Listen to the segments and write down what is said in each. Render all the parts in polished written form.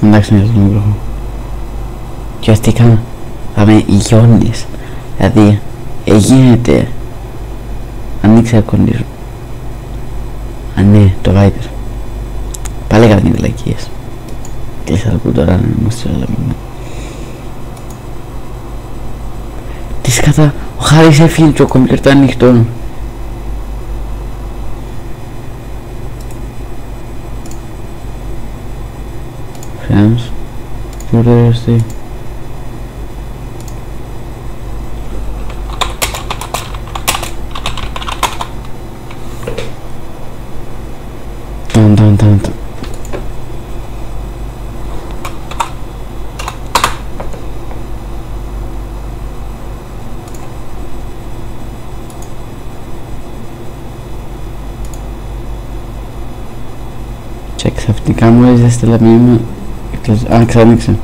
Εντάξει, είναι το μικρόφωνο. Και αστικά θα με γιώνεις. Δηλαδή, γίνεται. Ανοίξε air-condition. Α, ναι, το Viper. Πάλι έκανα την βλακίες. Κλείσα που τώρα να είμαστε όλα μήνα. Τι σκατά, ο Χάρης έφυγε και ο κομπιούτερ το ανοιχτό. Φρέμς. Τι ωραίο αστεί. Τον. Και ξαφνικά μου έζησε στέλα μήνυμα. Α, ξανοίξε.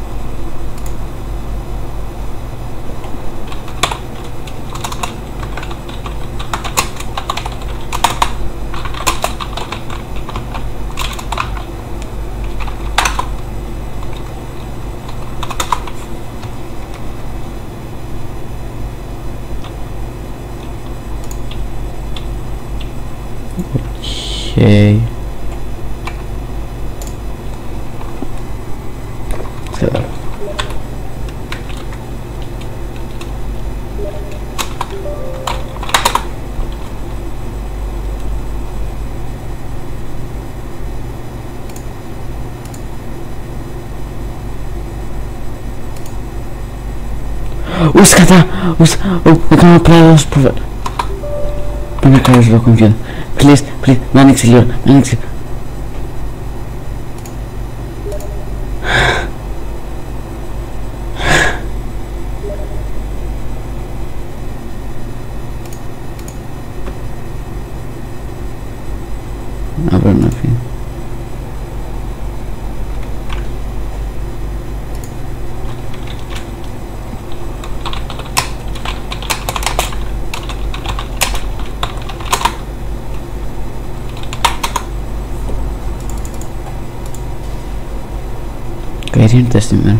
Okay. Ους κατά! Έκανα πλάδος που... Πρέπει να κάνεις το κομπιούτερ. Please, να ανοίξει λίγο, να ανοίξει. Να πρέπει να φύγει. Καηρίωνεται στη μέρα.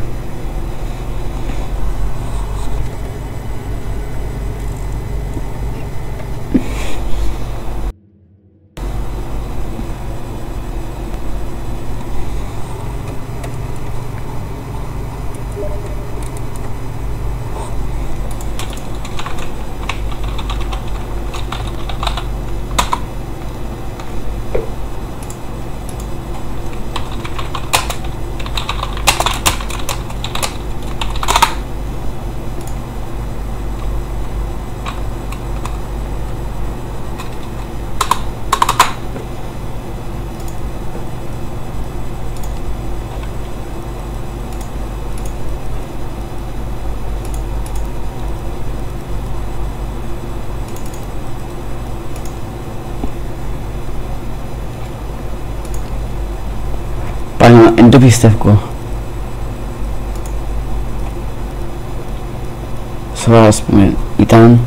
Πάνω, δεν το πιστεύω. Σοβαρά, ας πούμε, ήταν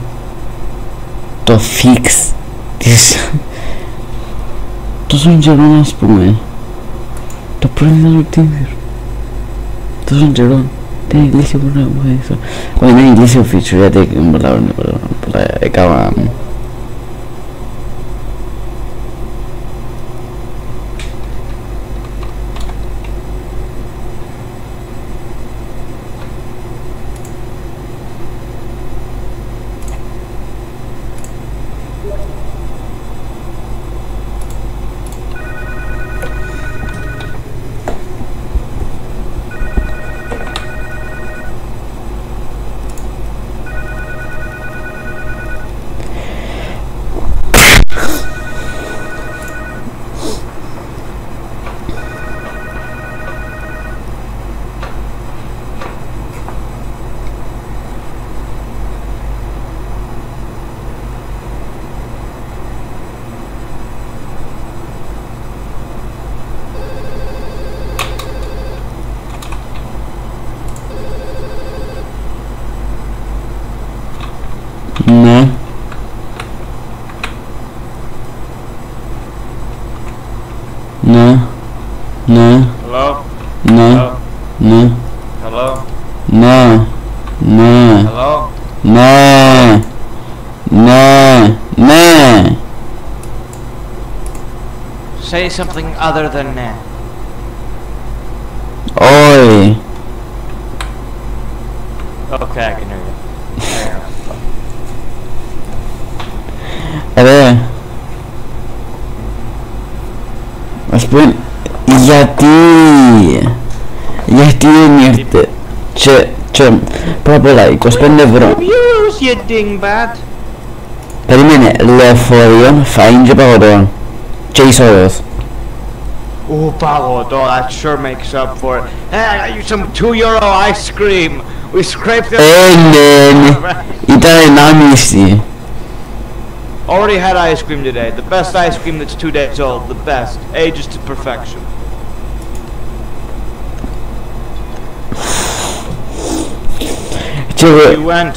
το fix της τόσο καιρό, ας πούμε. Το πρώτο ήταν οτίδιο. Τόσο καιρό. Δεν είναι λύση που να βοηθήσω. Όχι, δεν είναι λύση ο feature, γιατί πολλά έκανα. No. No. Hello? No. No. Hello? No. No. Hello? No. No. No. Say something other than nah. Oi. Okay, I can hear you. Ρε. Ας πούμε, γιατί δεν ήρθε και πρώτα απ' όλα 25 ευρώ. Views, you dingbat. Περίμενε, λεωφορείων, φαΐν και παγωτών και εισόδος. Oh, pagotto, that sure makes up for it. Hey, I got you some €2 ice cream. We scraped it. Ναι, ήταν 1,5. Already had ice cream today. The best ice cream that's 2 days old. The best. Ages to perfection. You went.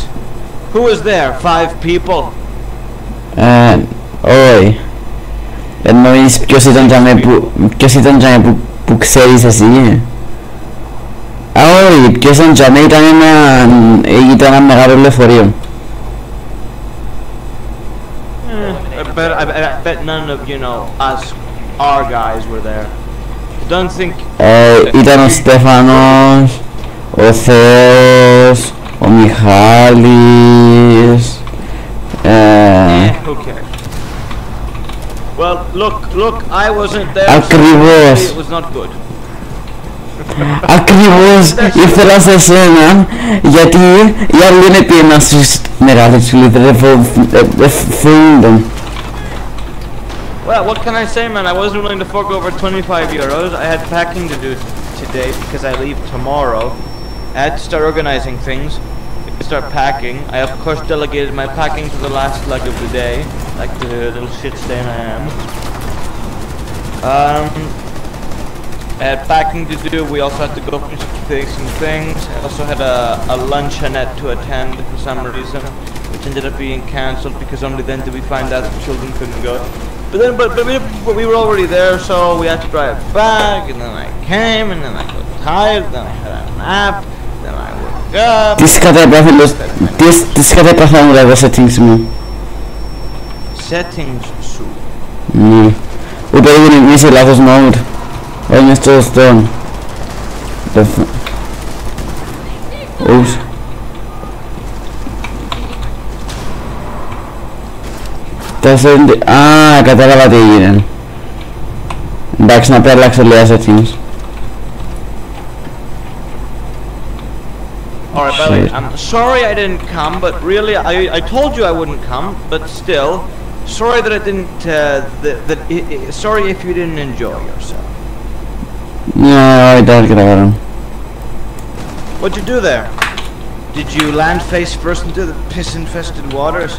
Who was there? 5 people? Όχι. Εννοείς ποιος ήταν τζάμε που ξέρεις εσύ? Όχι, ποιος ήταν τζάμε ήταν ένα μεγάλο λεωφορείο. I bet none of, you know, our guys were there. Don't think... Ήταν ο Στέφανος, ο Θεός, ο Μιχάλης... who cares? Well, look, I wasn't there. Ακριβώς. So it was not good. Ακριβώς ήθελα σε σένα γιατί οι άλλοι είναι πήγαινα στους μεγάλους τσουλίδες φοβούνταν. Well, what can I say, man? I wasn't willing to fork over €25. I had packing to do today because I leave tomorrow. I had to start organizing things, start packing. I of course delegated my packing to the last leg of the day, like the little shit stain I am. I had packing to do. We also had to go for some things. I also had a luncheonette to attend for some reason, which ended up being cancelled because only then did we find out the children couldn't go. But we were already there, so we had to drive back, and then I came, and then I got tired, then I had a nap, then I woke up. Τι κατέπαθαν τα settings μου. Settings σου. Ναι. Ούτε έγινε είσαι λάθος mode. Όχι μες στο stone. Oops. Κατάλαβα τι έγινε. Εντάξει, να πέρλαξω λίγα settings. Alright, by the way, I'm sorry I didn't come, but really, I told you I wouldn't come, but still, sorry that I didn't, sorry if you didn't enjoy yourself. Yeah, I don't get around. What'd you do there? Did you land face first into the piss-infested waters?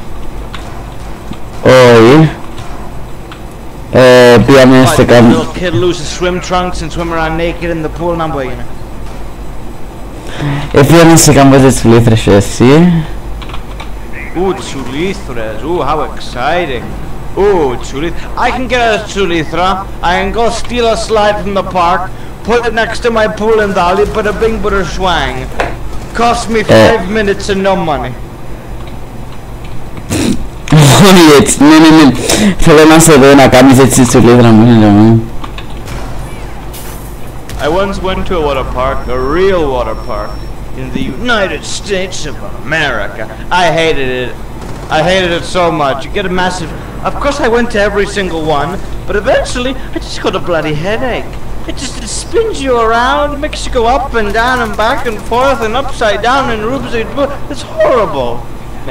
Όχι. Πήγαμε σε Did a little kid lose his swim trunks and swim around naked in the pool? Να είναι. Πήγαμε σε κάμποσες τσουλήθρες εσύ. Τσουλήθρες. How exciting. Τσουλήθρες. I can get a τσουλήθρα. I can go steal a slide from the park, put it next to my pool in Dali, put a bing but a swang. Cost me 5 minutes and no money. Όχι έτσι, ναι. Θέλω να σε δω να κάνεις έτσι τσουλήθρα μου. I once went to a water park, a real water park, in the United States of America. I hated it. I hated it so much. You get a massive... Of course I went to every single one, but eventually I just got a bloody headache. It spins you around, makes you go up and down and back and forth and upside down and rubes. It's horrible.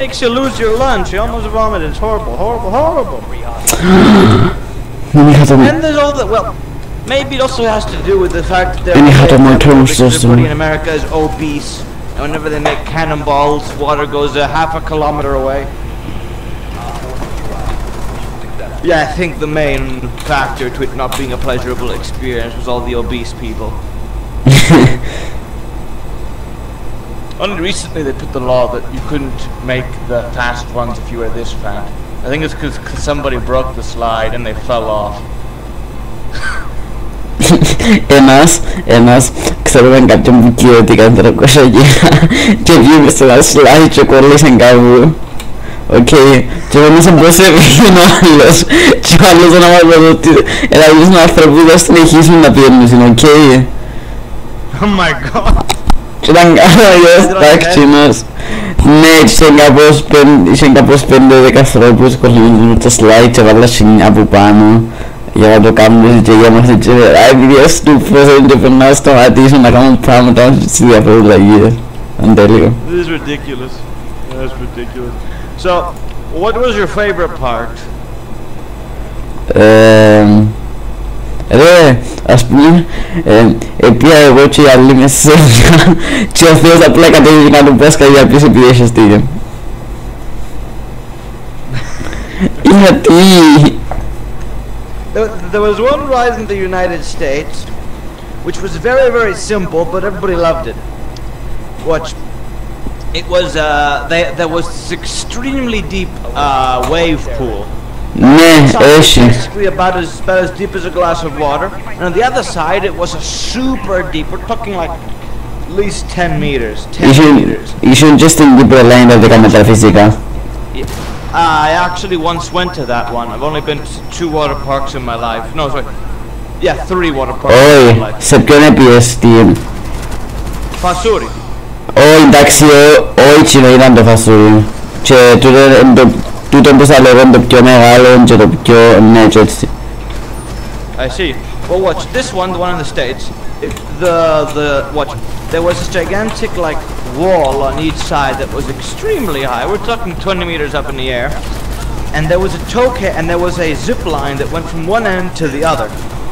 Makes you lose your lunch. You almost vomit. It's horrible, horrible. And there's all the... Well, maybe it also has to do with the fact that everybody in America is obese. And whenever they make cannonballs, water goes a half a kilometer away. Yeah, I think the main factor to it not being a pleasurable experience was all the obese people. Only recently they put the law that you couldn't make the fast ones if you were this fat. I think it's because somebody broke the slide and they fell off. ένας ξέρουμε κάποιον που κυριωτικά 300 κιλά και βγήκε στο slide και κόλλησε κάπου. Οκ, και νομίζω πως έβγαινε ο άλλος και ο άλλος να μας πω ότι ελάχιστος έναν άνθρωπο που δεν συνεχίσουν να πιένουν, οκ. Oh my god. Και ήταν καλός τάξινος. Ναι, είχαν κάπως 5-10 ανθρώπους κολλημένους με το slide και βάλα σινιά από πάνω για να το κάνουν και για μας και επειδή ο στούφος και περνάω σταματήσω να κάνω πράγματα στις διαφορετικές. Είναι τέλειο. This is ridiculous. That's ridiculous. So, what was your favorite part? Ρε, ας πούμε, πήγα εγώ και οι άλλοι μέσα σε ένα και ο Θεός απλά κατέβηκε να του πας για πίσω επειδή είχε στίγεν. Γιατί? There was one ride in the United States which was very, very simple, but everybody loved it. Watch. It was, there was this extremely deep wave pool. Ναι, όχι. Basically about as deep as a glass of water. And on the other side it was a super deep, we're talking like at least 10 meters. 10 meters. Ήσουν και στην Κύπρο λέει να δικά με τα φυσικά. I actually once went to that one. I've only been to 2 water parks in my life. No, sorry. Yeah, 3 water parks in my life. Σε ποιον έπιες στην... Φασούρι. Όχι, εντάξει, όχι ήταν το φασούρι. Και τούτο που θα λέγω το πιο μεγάλο και το πιο... ναι, και έτσι. I see. Well, watch this one, the one in the States. Watch. There was this gigantic like wall on each side that was extremely high. We're talking 20 meters up in the air. And there was a and there was a zip line that went from one end to the other.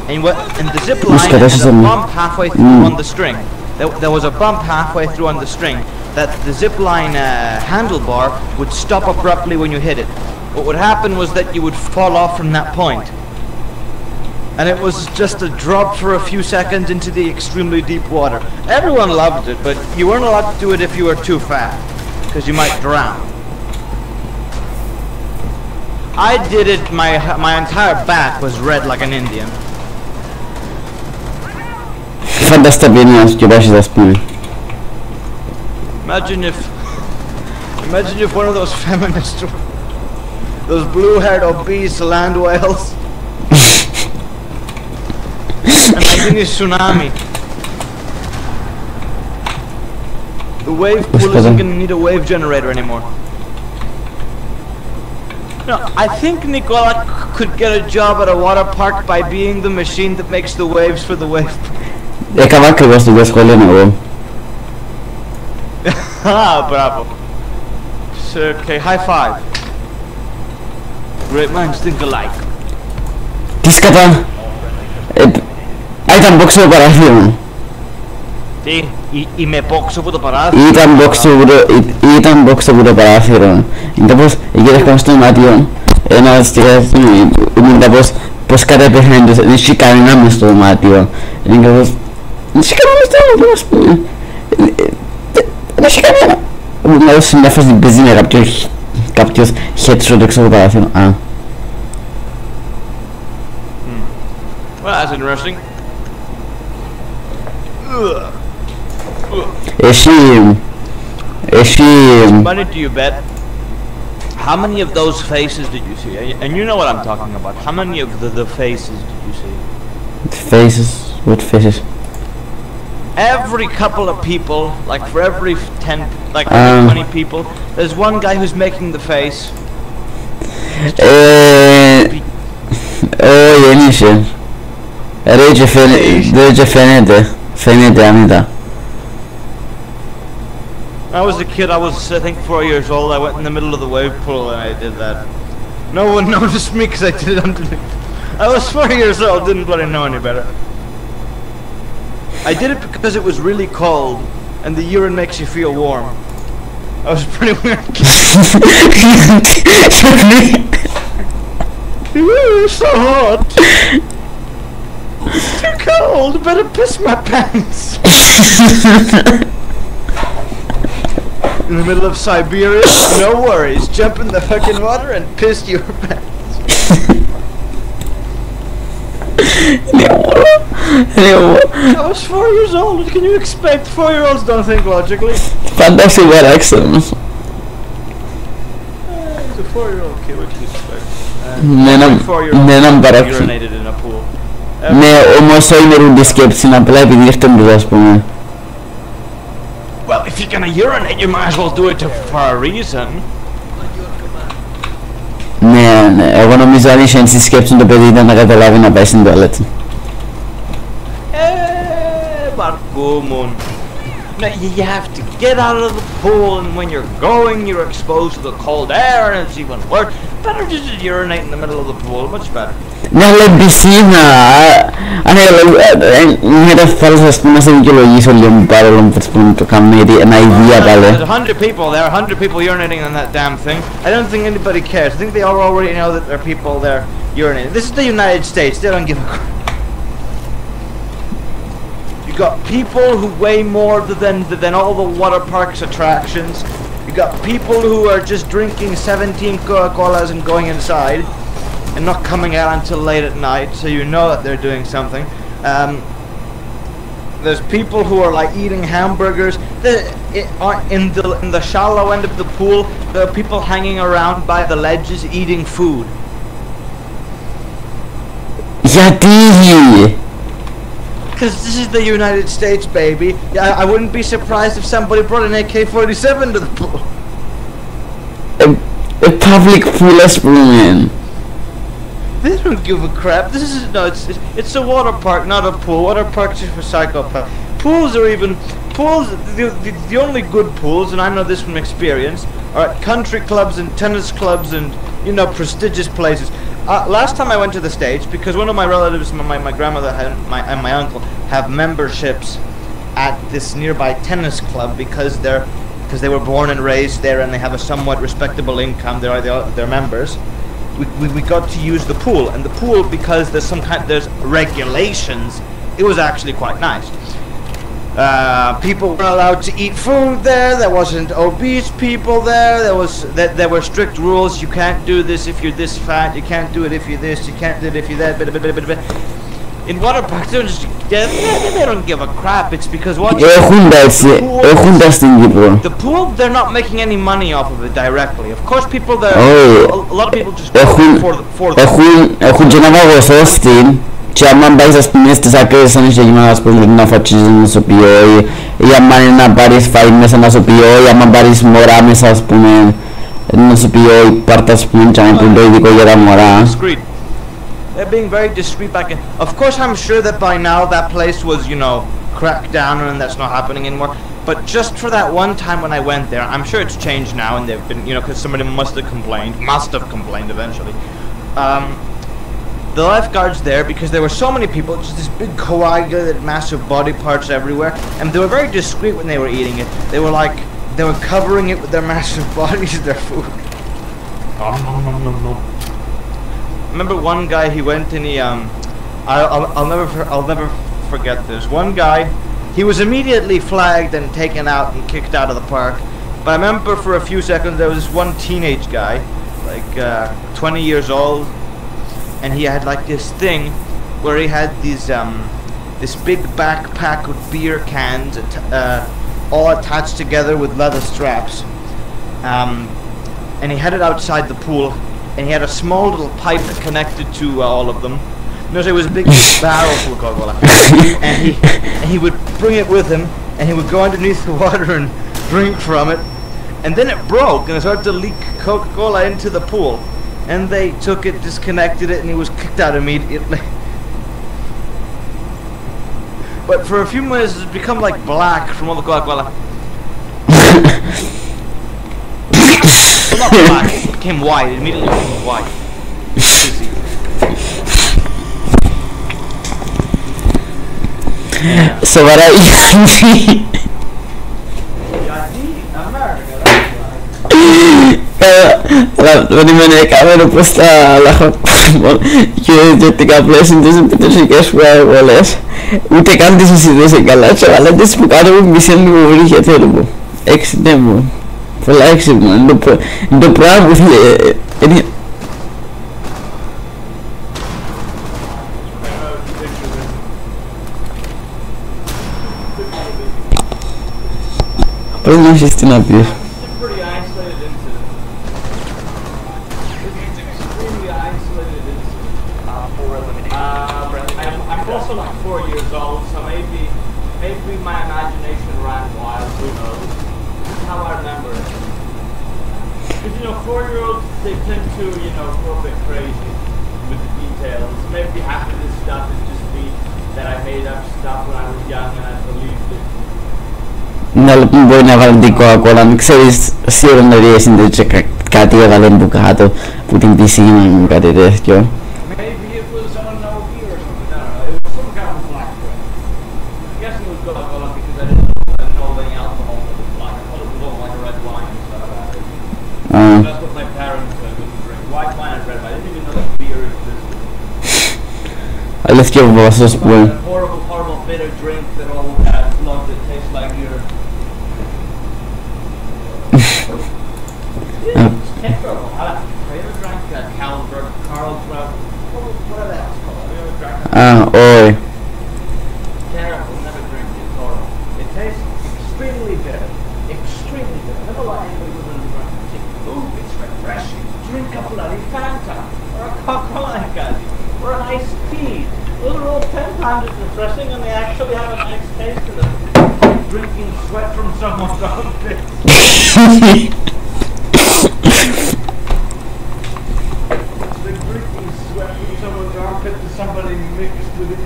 And the zip line had a bump halfway through on the string. There was a bump halfway through on the string that the zip line handlebar would stop abruptly when you hit it. What would happen was that you would fall off from that point. And it was just a drop for a few seconds into the extremely deep water. Everyone loved it, but you weren't allowed to do it if you were too fat, because you might drown. I did it, my entire back was red like an Indian. Φαντάστα πιένας και πάσεις ας πούμε. Imagine if one of those feminists, those blue-haired obese land whales, and I think it's tsunami. The wave pool isn't going to need a wave generator anymore. No, I think Nicola could get a job at a water park by being the machine that makes the waves for the wave pool. Έκανα ακριβώς την σχολή εγώ. Ah, bravo. So, okay, high five. Great minds think alike. Τι σκατά. Ήταν μπόξο το παράθυρο. Τι, είμαι μπόξο από το παράθυρο. Ήταν μπόξο από το παράθυρο. Είναι πως εκεί έρχομαι στο δωμάτιο. Ένας στιγμός είναι πως κατέπαιχνε τους. Δεν είχε κανένα μες στο δωμάτιο. Είναι πως... δεν είχε κανένα μες στο δωμάτιο ας πούμε. Δεν είχε κανένα. Να δώσει μια φάση την πεζή με κάποιος headshot έξω από το παράθυρο. Well, that's interesting. Money do you bet? How many of those faces did you see? And you know what I'm talking about. How many of the faces did you see? Faces? What faces? Every couple of people, like for every 10, like 20 people, there's one guy who's making the face. Δεν είσαι. Ρε και φαίνεται άνετα. I was a kid, I was I think 4 years old, I went in the middle of the wave pool and I did that. No one noticed me because I did it underneath. I was 4 years old, didn't bloody know any better. I did it because it was really cold and the urine makes you feel warm. I was pretty weird kid. Ooh, so hot. It's too cold, better piss my pants. In the middle of Siberia, no worries, jump in the fucking water and piss your pants. I was 4 years old. What can you expect? 4-year-olds don't think logically. Φαντάσου βαράξε μας. He's a 4-year-old kid. What can you expect? Ναι, να μου παράξε. Urinated in a pool. Ναι, όμως όχι με ρούντι σκέψη, απλά επειδή έρχεται ας πούμε. Well, if you're gonna urinate, you might as well do it for a reason. Ναι, εγώ νομίζω αν είχε έτσι σκέψη το παιδί ήταν να καταλάβει να πάει στην τουαλέτα. Marcumon. No, you have to get out of the pool, and when you're going, you're exposed to the cold air, and it's even worse. Better just to urinate in the middle of the pool, much better. Ναι, αλλά η πισίνα, με τα φάλες ας πούμε να σε δικαιολογήσω λίγο παρόλο που το κάνουμε γιατί ένα ιδέα πάλι. There's 100 people there, 100 people urinating on that damn thing. I don't think anybody cares. I think they all already know that there are people there urinating. This is the United States, they don't give a crap. You got people who weigh more than all the water parks attractions. You got people who are just drinking 17 Coca-Colas and going inside and not coming out until late at night, so you know that they're doing something. There's people who are like eating hamburgers. In the shallow end of the pool, there are people hanging around by the ledges eating food. Γιατί? Because this is the United States, baby. I wouldn't be surprised if somebody brought an AK-47 to the pool. A public pool as πούμε. They don't give a crap. This is it's a water park, not a pool. Water parks are for psychopaths. Pools are even pools. The only good pools, and I know this from experience, are at country clubs and tennis clubs and prestigious places. Last time I went to the States, because one of my relatives, my grandmother and my uncle have memberships at this nearby tennis club because they were born and raised there and they have a somewhat respectable income. They're members. We got to use the pool, and the pool, because there's regulations, it was actually quite nice. People were allowed to eat food there. There wasn't obese people there. There were strict rules. You can't do this if you're this fat. You can't do it if you're this. You can't do it if you're that. In water parks, they don't give a crap. It's because the pool, they're not making any money off of it directly. Of course, people there, a lot of people just go for the Έχουν και ένα παγωσόφτη και άμα πάεις ας πούμε στις άκρες σαν είσαι γυμνά ας πούμε να φατσίζεις ένα σοπιό ή άμα είναι να πάρεις φαΐ μέσα ένα σοπιό ή άμα πάρεις μωρά μέσα ας πούμε ένα σοπιό ή πάρτα ας πούμε και άμα το ειδικό για τα μωρά. They're being very discreet back in. Of course, I'm sure that by now that place was, cracked down and that's not happening anymore. But just for that one time when I went there, I'm sure it's changed now and they've been, because somebody must have complained eventually. The lifeguards there, because there were so many people, just this big coagulated massive body parts everywhere, and they were very discreet when they were eating it. They were covering it with their massive bodies, their food. No. Remember one guy, he went and he I'll never forget this. One guy, he was immediately flagged and taken out and kicked out of the park. But I remember for a few seconds there was this one teenage guy, like 20 years old, and he had like this thing where he had these this big backpack with beer cans all attached together with leather straps, and he had it outside the pool. And he had a small little pipe that connected to all of them. It was a big barrel full of Coca-Cola. And he would bring it with him, and he would go underneath the water and drink from it. And then it broke, and it started to leak Coca-Cola into the pool. And they took it, disconnected it, and he was kicked out immediately. But for a few minutes, it's become like black from all the Coca-Cola. Not black, it became white, it immediately became white. Σοβαρά γιατί περιμένει κάμερα πως τα λάχα και ιδιωτικά πλαίσια τις επιτροπικές πολλές ούτε καν τις συζητήσεις καλά αλλά τις που κάτω μου μισή λίγο βρίσκεται λίγο έξινε μου πολλά έξυπνο είναι το πράγμα που είναι Πώς νιώσεις τι να πεις? Pretty isolated incident. It's extremely isolated incident. I'm also like 4 years old, so maybe my imagination ran wild. Who knows? That's how I remember it. Because 4-year-olds, they tend to go a bit crazy with the details. Maybe half of this stuff is just me that I made up stuff when I was young and I believed it. Ναι, λοιπόν μπορεί να βάλει την Coca-Cola, μην ξέρεις σίγουρα να διέσυνδεψε κάτι έβαλε που κάτω που την πισίνα μου κάτι τέτοιο. Maybe it was on an OB or something, I don't know. It was some kind of black drink. I'm guessing it was Coca-Cola because I didn't know any alcohol that was black. I thought it was all like a red wine and stuff like that. That's what my parents wouldn't drink. White wine and red wine. I didn't even know that beer existed. Αλήθεια που σας πω. Horrible bitter drink that all cats love that tastes like your... It's terrible. Have you ever drank Carlsberg? What are that called? Have you ever drank that? Όχι. Terrible. Never drink it. It's horrible. It tastes extremely bitter. Extremely bitter. Never like anybody who doesn't drink it. Ooh, it's refreshing. Drink a bloody Fanta. Or a Coca-Cola, or an iced tea. Those are all 10 times as refreshing and they actually have a nice taste to them. Drinking sweat from someone's armpit. The drinking sweat from someone's armpit to somebody mixed with it.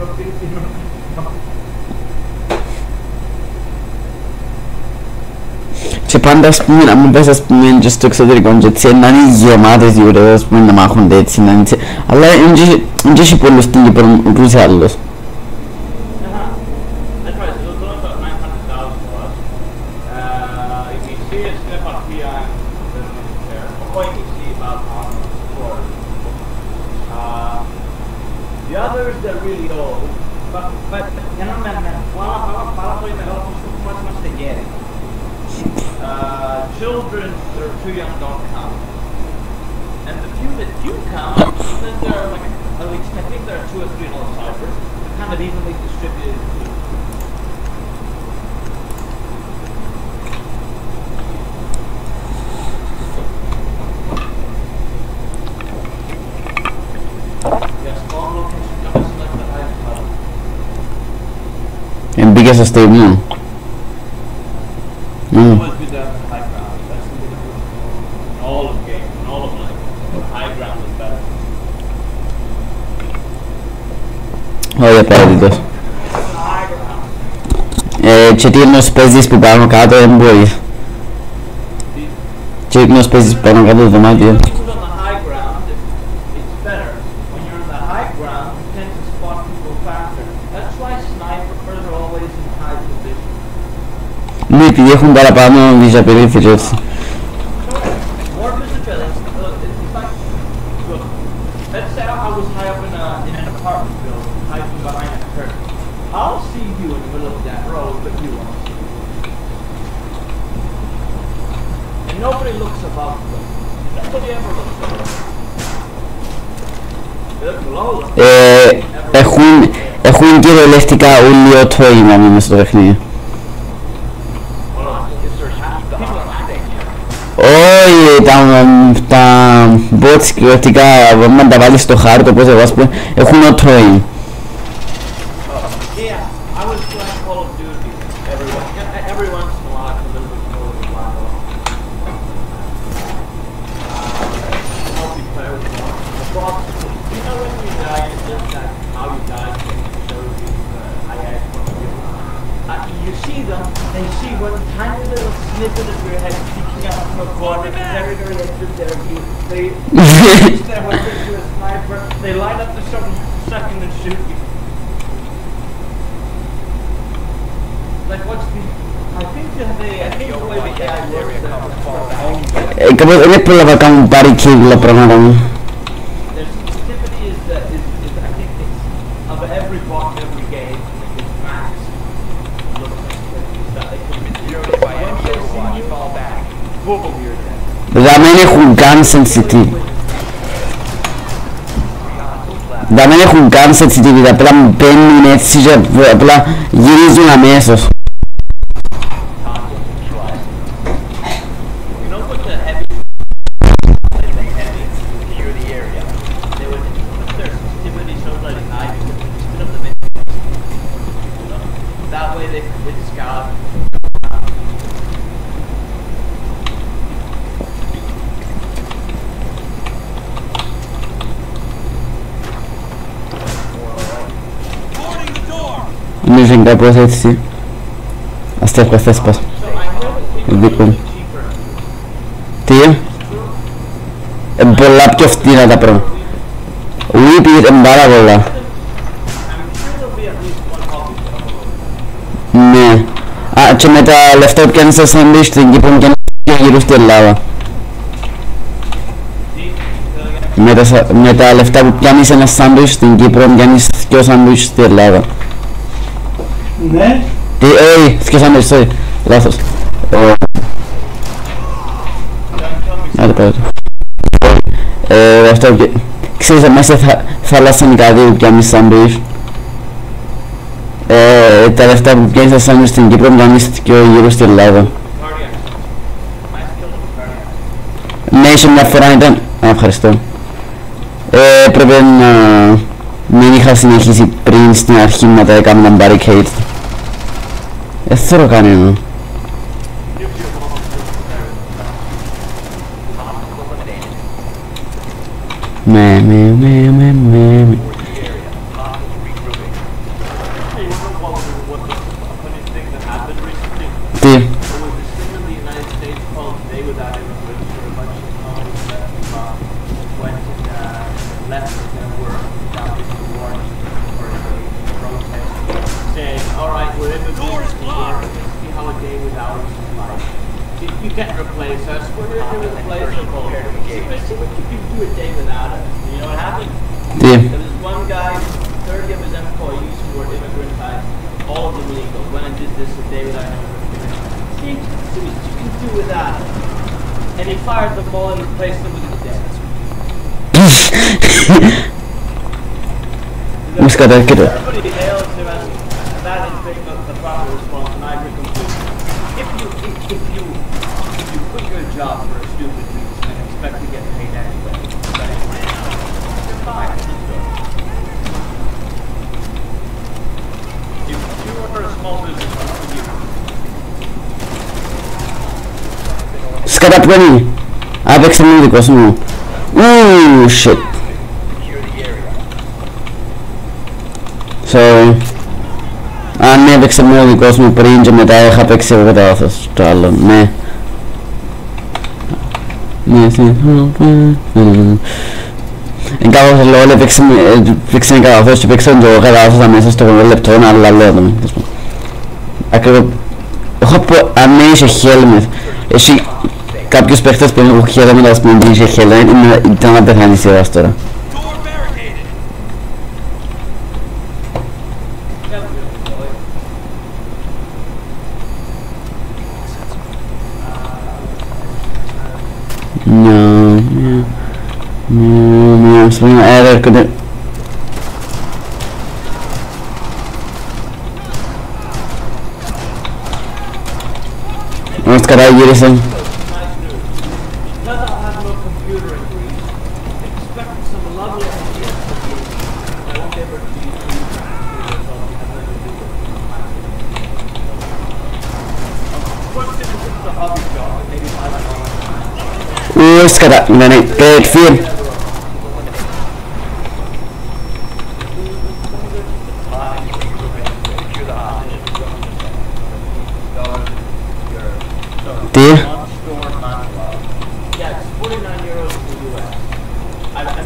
Και πάντα ας πούμε, αν πες ας πούμε και στο εξωτερικό και έτσι να είναι γεμάτες γιορτές ας πούμε να μάχονται έτσι να είναι έτσι. Αλλά δεν έχει πολλούς στην Κύπρο ούτως ή άλλως. The others they're really old, but más te quieren. Children that are too young don't count. And the few that do count, then there are like, at least I think there are 2 or 3 little ciphers, kind of evenly distributed. Yes, all locations come as select the highest level. Μπήκε στο στήμα. Always be there in high ground. That's the difference in all of games, in all of life. High ground is better. Όχι απαραίτητος. High ground. Και τι ενός παίζεις που πάνω κάτω δεν μπορείς. Και ενός παίζεις που πάνω κάτω το δωμάτιο. When you're on the high ground, it's better. When you're on the high ground, you tend to spot people faster. That's why snipers are always in high position. Ναι, επειδή έχουν παραπάνω visibility έτσι. More visibility. It's like, look, let's say I was high up in an apartment building, hiding behind a curtain. I'll see you in the middle of that road, but you won't see me. And nobody looks above them. Nobody ever looks above them. They look below them. Έχουν κυριολεκτικά όλοι ο τόιμα μέσα στο παιχνίδι. Όχι, τα bots κυριολεκτικά, αν τα βάλεις στο χάρτο, όπως εγώ ας πούμε, έχουν auto-aim. They see one tiny little snippet of your head peeking out from a corner, very, very edge of their view. They reach their weapon to a sniper, they line up for some second and shoot you. Like, what's the... I think the way the AI works there... Κάπως δεν έπρεπε να κάνουν πάρει κύκλα πράγματα μου. Their sensitivity is I think it's of every boss in every game, it's max. Δεν έχουν καν sensitivity. Δεν έχουν καν sensitivity, απλά μπαίνουν έτσι και απλά γυρίζουν αμέσως. Νομίζω είναι κάπως έτσι. Αστεύχα θέσπας. Δίκο. Τι? Πολλά πιο φτηνά τα πράγματα. Ουί πήγε πάρα πολλά. Ναι. Α, και με τα λεφτά που πιάνεις στα σάντουιτς στην Κύπρο και γύρω στην Ελλάδα. Με τα λεφτά που πιάνεις ένα σάντουιτς στην Κύπρο πιάνεις δυο σάντουιτς στην Ελλάδα. Ναι. Τι, δυο σάντουιτς, sorry. Λάθος. Άντε πάω το. Αυτό ξέρεις μέσα θάλασσα είναι κάτι που πιάνεις σάντουιτς. Τα λεφτά που πιάνεις στα σάντουιτς στην Κύπρο πιάνεις δυο γύρω στην Ελλάδα. Ναι, ίσως μια φορά ήταν... ευχαριστώ. Πρέπει να μην είχα συνεχίσει πριν στην αρχή να τα έκανα barricade. Δεν θέλω κανένα. Με. Τι? You can't replace us. We're irreplaceable. See what you can do a day without us. You know what happened? Yeah. There was one guy, 30 of his employees who were immigrant types, all of them legal, went and did this a day without an immigrant. See what you can do without us. And he fired them all and replaced them with a dead. Everybody hails him as that is being the proper response, and I agree completely. If you quit your job for a stupid reason and expect to get paid anyway, you're fired. If you were a small business, what would you do? Σκαταπλώνει. Άπαιξε μου δικός μου. Shit. Sorry. Αν έπαιξε μόνο ο δικός μου πριν και μετά είχα παίξει εγώ κατά λάθος το άλλο, ναι. Εν κάποιος λόγο έπαιξε κατά λάθος και παίξε το κατά λάθος αμέσως στο λεπτό, αλλά λέω το με. Ακριβώς, έχω πω αν είσαι helmet, εσύ κάποιους παίχτες που έχουν helmet ας πούμε είσαι helmet, ήταν να πεθάνεις σειράς τώρα. No, swing error could What's got out here saying? What's got out? Good feel.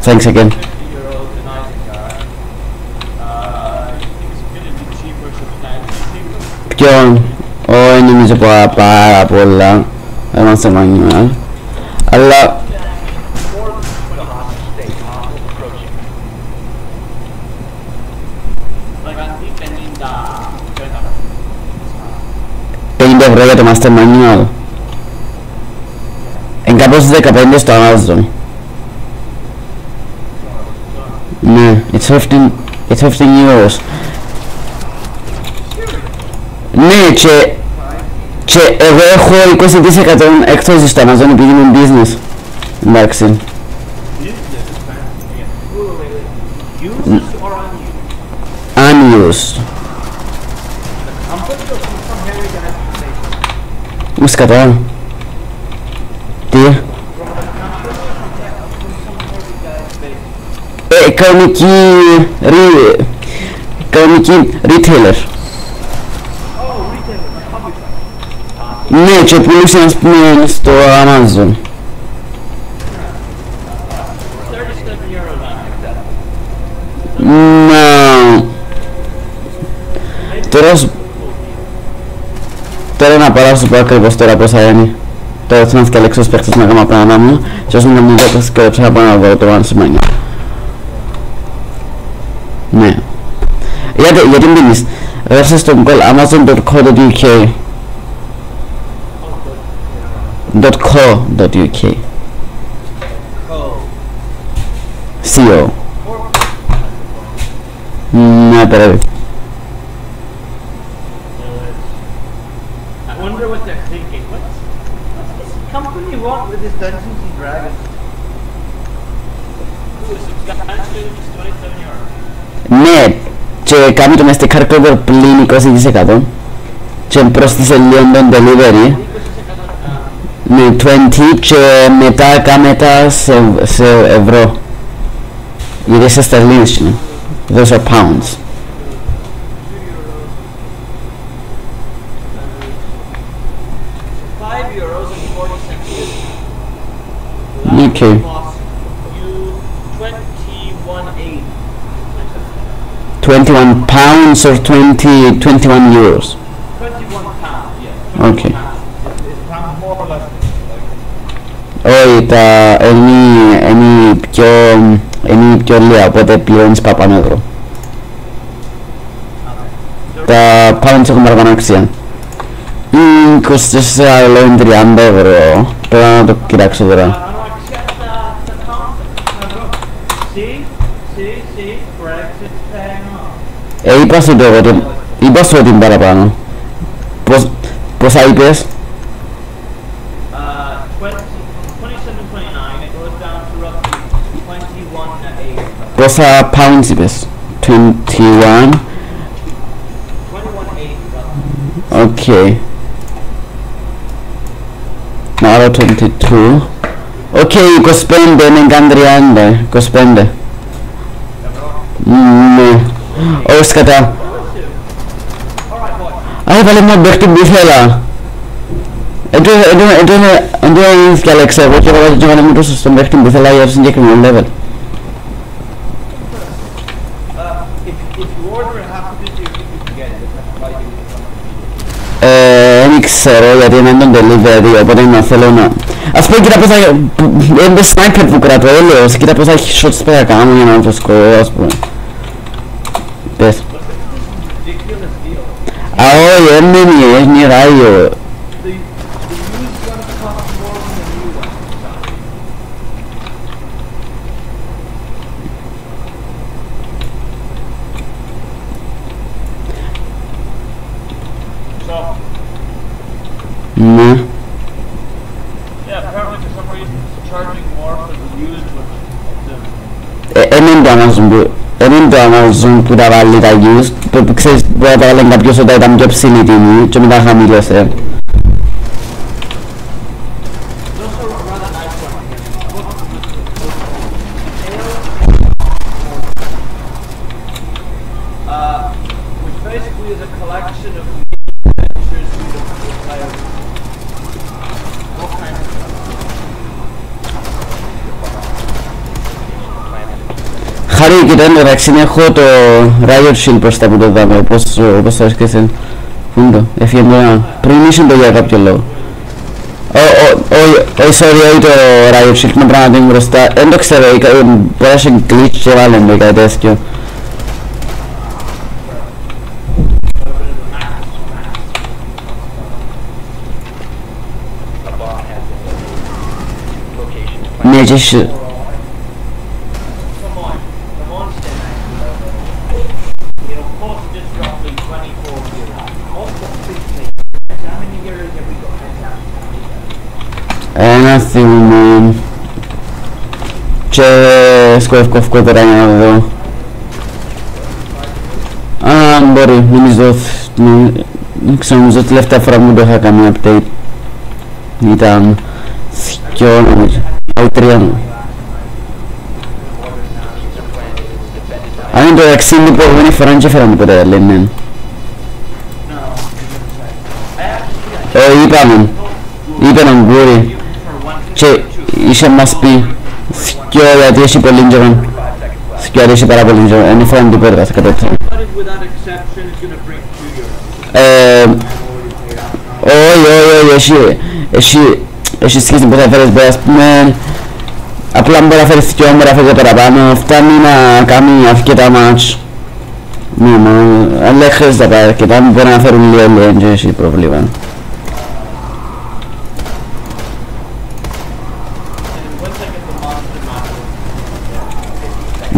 Thanks again. Ποιον, νομίζω πάρα πολλά, δεν μας το μάνιμα, αλλά 50 ευρώ για το Master Manual. Εν κάπως 15 στο Amazon. Ναι, it's 15 euros. Ναι, και εγώ έχω 20% έκπτωση στο Amazon επειδή είμαι business. Εντάξει. Unused. Μους κατά. Τι? Κανονική retailer. Ναι, και πουλούσε ας πούμε στο Amazon. Να... Τώρα να πάρω σου πω ακριβώς τώρα πόσα είναι. Τώρα θέλω να σκαλέξω στους παίκτες να κάνω πράγματα μου και όσο να μου δω σκαλέψα να πάω να δω το αν σημαίνει. Ναι. Γιατί μπίνεις. Γράψε στον call amazon.co.uk .co.uk CO. Ναι, περίπου. I wonder what they're thinking. What's this company want with this Dungeons and Dragons? Ooh, substantially just 27 euros. Ναι, και κάνει το Mastercard Cover πλήν 20% και πρόσθεσε λίγο τον delivery. Ναι, 20 και μετά κάμετα σε ευρώ. Γιατί σε στερλίνες είναι. Those are pounds. Okay. 21 pounds or 21 euros? 21 pounds, yeah. Okay. It's pounds more or less. Όχι, είναι πιο λίγα, οπότε πληρώνεις παραπάνω ευρώ. Τα pounds έχουν παραπάνω αξία. 24 άλλο είναι 30 ευρώ. Πρέπει να το κοιτάξω τώρα. Είπα σου το εγώ, είπα σου ότι είναι παραπάνω. Πόσα είπες? 27.29, it goes down to roughly 21.8. Πόσα pounds είπες? 21. 21.8 roughly. Okay. Άρα 22. Okay, 25 είναι καν 30. 25. Ναι. Όχι κατά. Έβαλε μου παίχτη που ήθελα. Εν το διάλεξα εγώ και έβαλε μου τόσο στον παίχτη που ήθελα για το συγκεκριμένο level. Δεν ξέρω γιατί είναι τον delivery, οπότε να θέλω να... Ας πω κοίτα πόσα... Είναι sniper που κρατώ έλεος, κοίτα πόσα shots πρέπει να κάνω για να το σκορώ, ας πούμε. Πες. Όχι, είναι ράγιο. Ναι. Είναι το Amazon που τα βάλει τα used, που ξέρεις μπορεί να τα βάλει κάποιος όταν ήταν πιο ψηλή τιμή και μετά χαμηλώσε. Χαρή, κοίτα, εντάξει, έχω το Riot Shield μπροστά που το δάμε, πώς το έσκεσαι. Πού είναι το, έφυγε μόνο, πριν ήσουν το για κάποιο λόγο. Όχι, sorry, όχι το Riot Shield, είναι πράγματι μπροστά, δεν το ξέρω, μπορεί να έχει glitch και βάλε με κάτι τέτοιο. Ναι, και εσύ. Ένα θυμό και σκόφκο τώρα για να δω. Αν μπορεί, νομίζω, δεν ξέρω, νομίζω τελευταία φορά που το είχα κάνει update ήταν 2 νομίζω, όχι 3. Αν είναι το vaccine που προηγούμενη φορά δεν έφεραν τίποτα, λένε. είπε έναν γκούρι και είχε μας πει σκιο γιατί έχει πολύ καιρό. Σκιο γιατί έχει πάρα πολύ καιρό. Είναι φορά του πέργα, θα κατέψω. Όχι, έχει σχέση που θα φέρεις πέρα, ας πούμε. Απλά μπορεί να φέρεις δυο, μπορεί να φέρεις παραπάνω. Φτάνει να κάνει αρκετά μάτς. Αλλά χρειάζεται να πάει αρκετά, μπορεί να φέρουν λίγο και έχει πρόβλημα.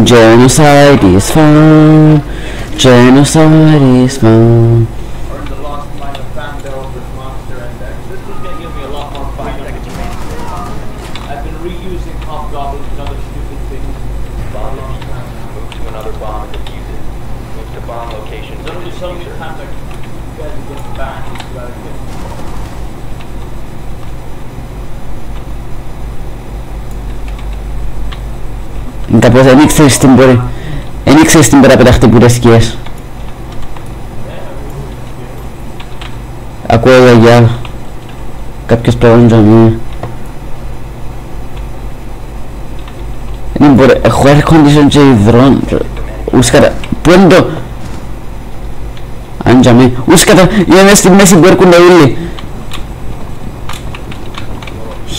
Genocide is fun. Genocide is fun. Κάπως δεν ήξερες την μπορεί. Δεν ήξερες την πέρα πεταχτεί που τις σκιές. Ακούω για κάποιος πράγματος μου. Δεν μπορεί. Έχω air condition και υδρόν. Ουσκάτα. Πού είναι το. Αν για μí. Ουσκάτα. Είναι μέσα στη μέση που έρχονται όλοι.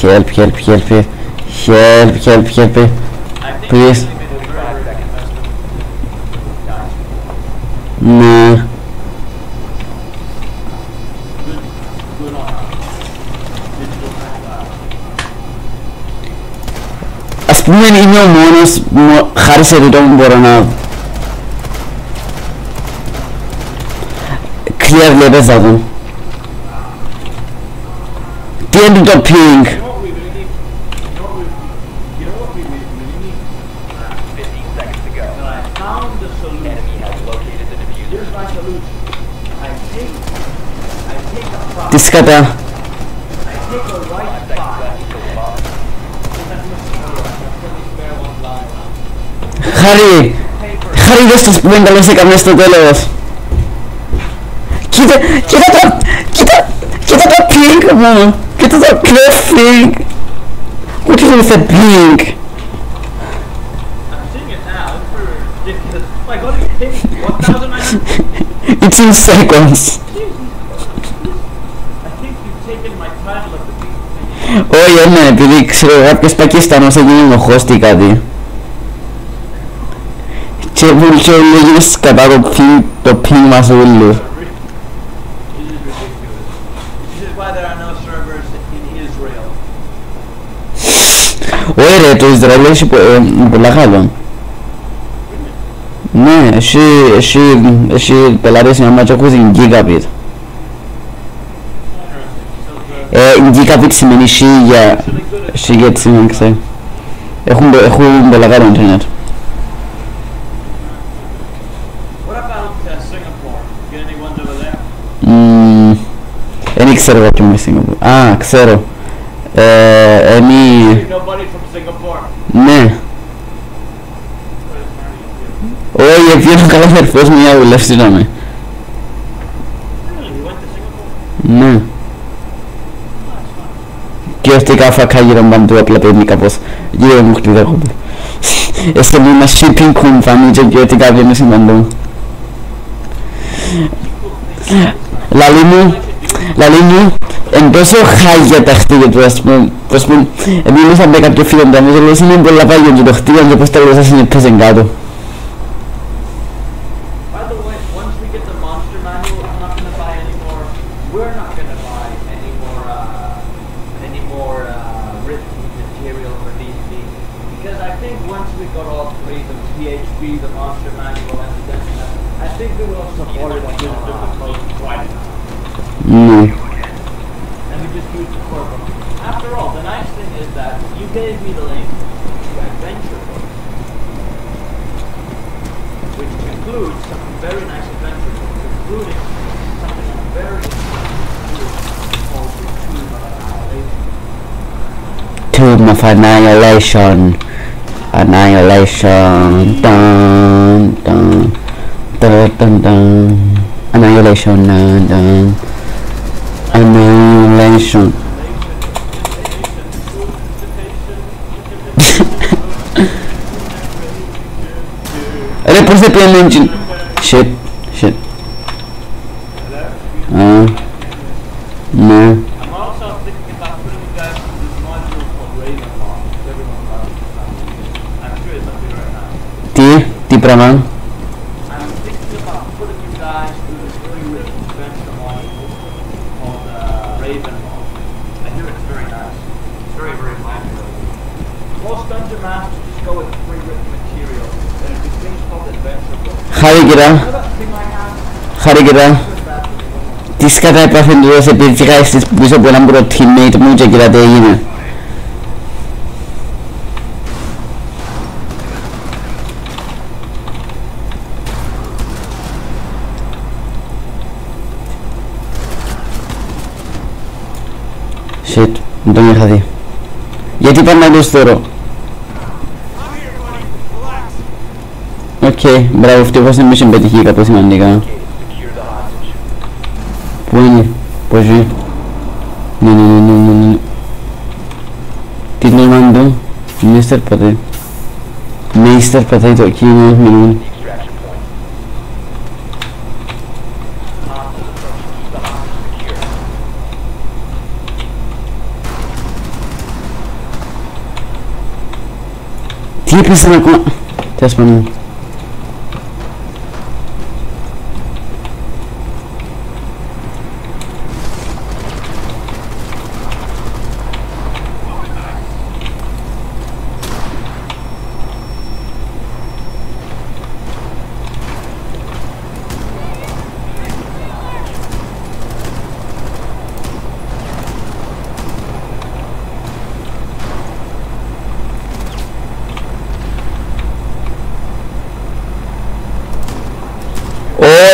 Help. Please. Ναι. Ας πούμε είμαι ο μόνος χάρη σε τούτο που μπορώ να clearly έπαιζα τον. Τι είναι το ping? Τι σκατά. Χάρη δες το σπουδέν καλώς έκαμε στο τέλος. Κοίτα το pink μου. Κοίτα το pink. What is with the pink? It's in seconds. Όχι, ναι, επειδή ξέρω κάποιος Πακιστανός έγινε χώστη κάτι. Και όλοι έγινε σκατά το πιν μας όλους. Όχι ρε, το Ισραήλ έχει πολλά καλό. Ναι, έχει πελάτες με μάτια που έχουν gigabit. Gigabit σημαίνει σίγια σημαίνει, ξέρω. Έχουν πολλά καλό ίντερνετ. Δεν ξέρω εγώ ποιο είμαι Σιγκαπούρ. Α, ξέρω. Ναι. Όχι, πήγαινε καλά αδερφός μου για δουλεύση να με. Ναι. Και αυτή καφακά γύρω παντού απλά παίρνει κάπως. Γύρω μου χτιδέχονται. Έστελνε ένα shipping company και ότι κάποιοι είναι σημαντό. Λαλή μου, εν τόσο χάγια τα χτίγια του, ας πούμε, μιλούσα με κάποιο φίλο μου, όμως είναι πολλά πάγια και το χτίγαν και πώς τα γλώσσα συνεπέσαν κάτω. Mm. And we just used the core book. After all, the nice thing is that you gave me the link to Adventure Book, which includes some very nice adventure books, including something very called the Tomb of Annihilation. Annihilation. Dun dun dun dun dun. Annihilation. Dun dun. Annihilation. Report the plane engine. Shit. No. I'm also thinking about putting you guys in this module called Raven Hall. Everyone loves it. I'm sure it's up here right now. Τι πράγμα. I'm thinking about putting you guys through this very rich adventure module called Raven Hall. I hear it's very nice. It's very, very popular. Most dungeon masters just go with pre-written material. There's these things called adventure books. Χάρη κοίτα. Τις κατά επαφεντρός επίθηκα στις πίσω από έναν πρώτο teammate μου και κοίτα τι έγινε. Shit, δεν τον είχα δει. Γιατί πάμε να το στορώ. Οκ, μπράβο, ευτυχώς δεν με είχε πετυχεί κάπως σημαντικά. Πού είναι, πώς ζει. Ναι. Τι είναι όνομα του, Mr. Potato. Mr. Potato, εκεί είναι ένας μιλούν. Τι έπαιζε να ακόμα. Τέλος πάντων.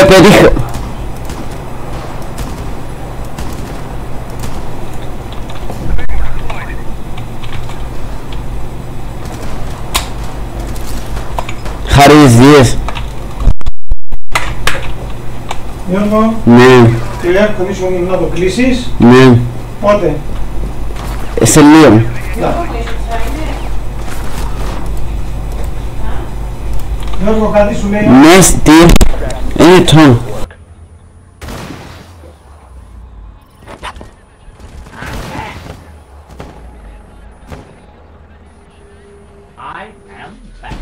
Πέτυχα. Χάρης Δίες. Γιώργο, Ναι. το air conditioning να το κλείσεις. Ναι. Πότε? Σε λίγο. Γιώργο, κάτι σου λέει. Ναι, τι. Είναι το. I am back.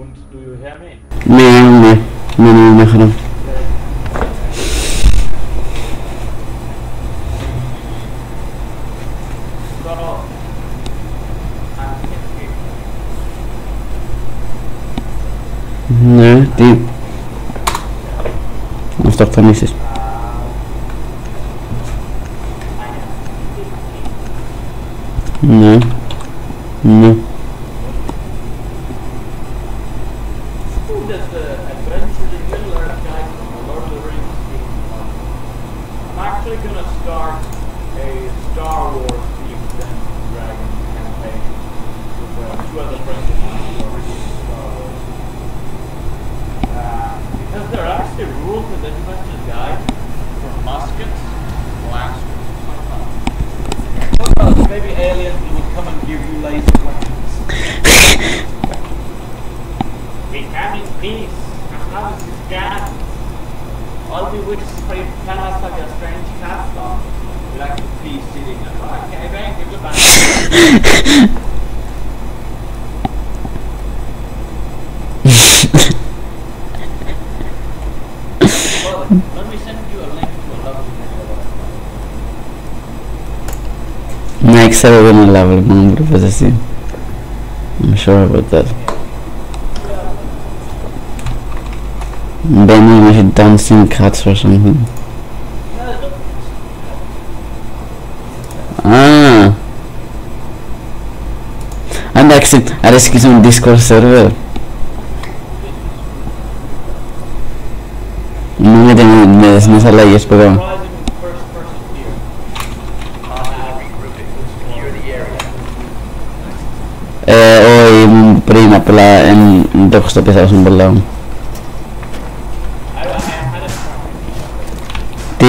Und do you hear me? Ναι, μια χαρά. Ναι, τι. Αυτοκτονήσεις. Ναι. Who does the Adventures in Middle-earth guide from the Lord of the Rings game? I'm actually gonna start a Star Wars themed Dungeons and Dragons campaign with 2 other friends of mine who are really into Star Wars. Because there are actually rules in the Adventures guide for muskets, blasters, maybe aliens will come and give you laser weapons. We come in peace, and house is guns. All we wish for you tell us of your strange castle. We like to be sitting at okay, thank you, goodbye. Well, let me send you a link to a lovely video. Ναι, ξέρω δεν είναι lovely, μόνο μου προφέρεις εσύ. I'm sure about that. Μπαίνει με dancing cats or something. Α, εντάξει, αρέσει και στον Discord server. Μου λέτε με τις αλλαγές που εδώ. Όχι, πριν απλά δεν το έχω στο πιθανό στον πολλά. Τι?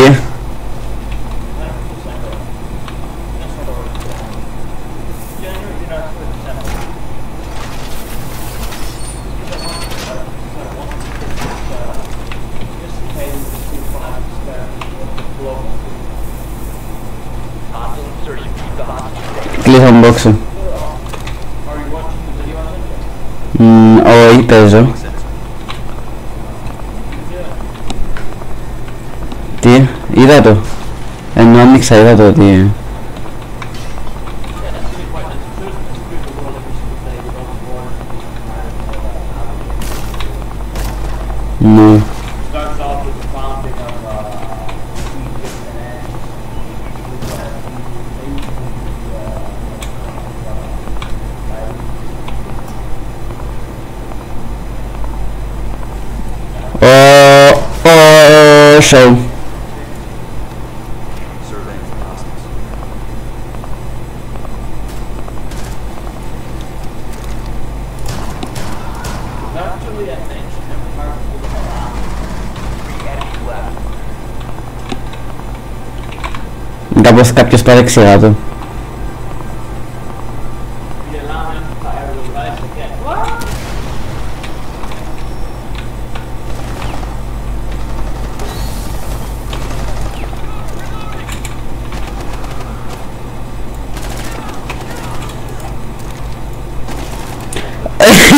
Κλείσα τον box. Όχι, παίζω. Τι, είδα το. Ενώ άνοιξα, είδα το ότι... Ναι. Show. Κάπως κάποιος παρεξηγά το.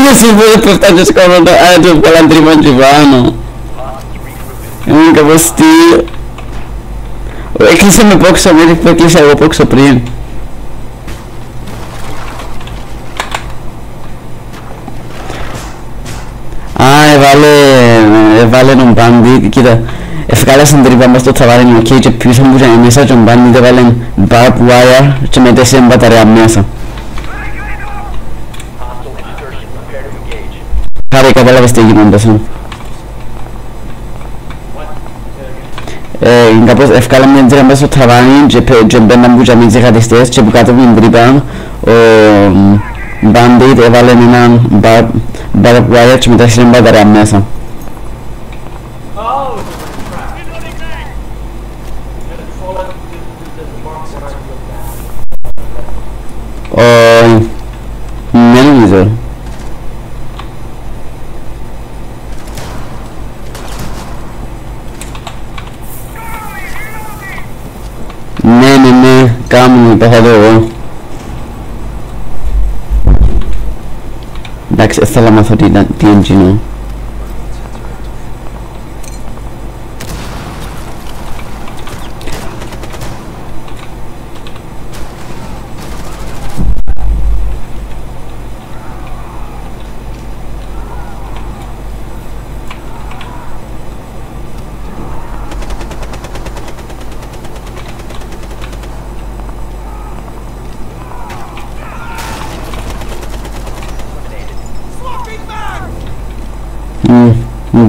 Non si può portare scomodo a giù per l'antrimo Giovanni. È un capostio. E che se mi posso avere perché sapevo poco prima. Έβαλε τον μπάντι, κοίτα, ευκάλεσαν τρύπα μας στο τσαβάρινο και πίσω μου και μέσα τον μπάντι έβαλε barbed wire και μετέσαι μπαταρία μέσα. Χάρη κατάλαβες τι γίνοντας. Κάπως ευκάλαμε μια τρύπα μέσα στο τσαβάρινο και μπαίναν που και αμήν τζεχατιστές και που κάτω από την τρύπα ο μπάντι έβαλε έναν barbed wire και μετέσαι μπαταρία μέσα. Δεν νομίζω. Ναι, κάμουν, πεθαίνω εγώ. Εντάξει, θέλω να μάθω τι engine.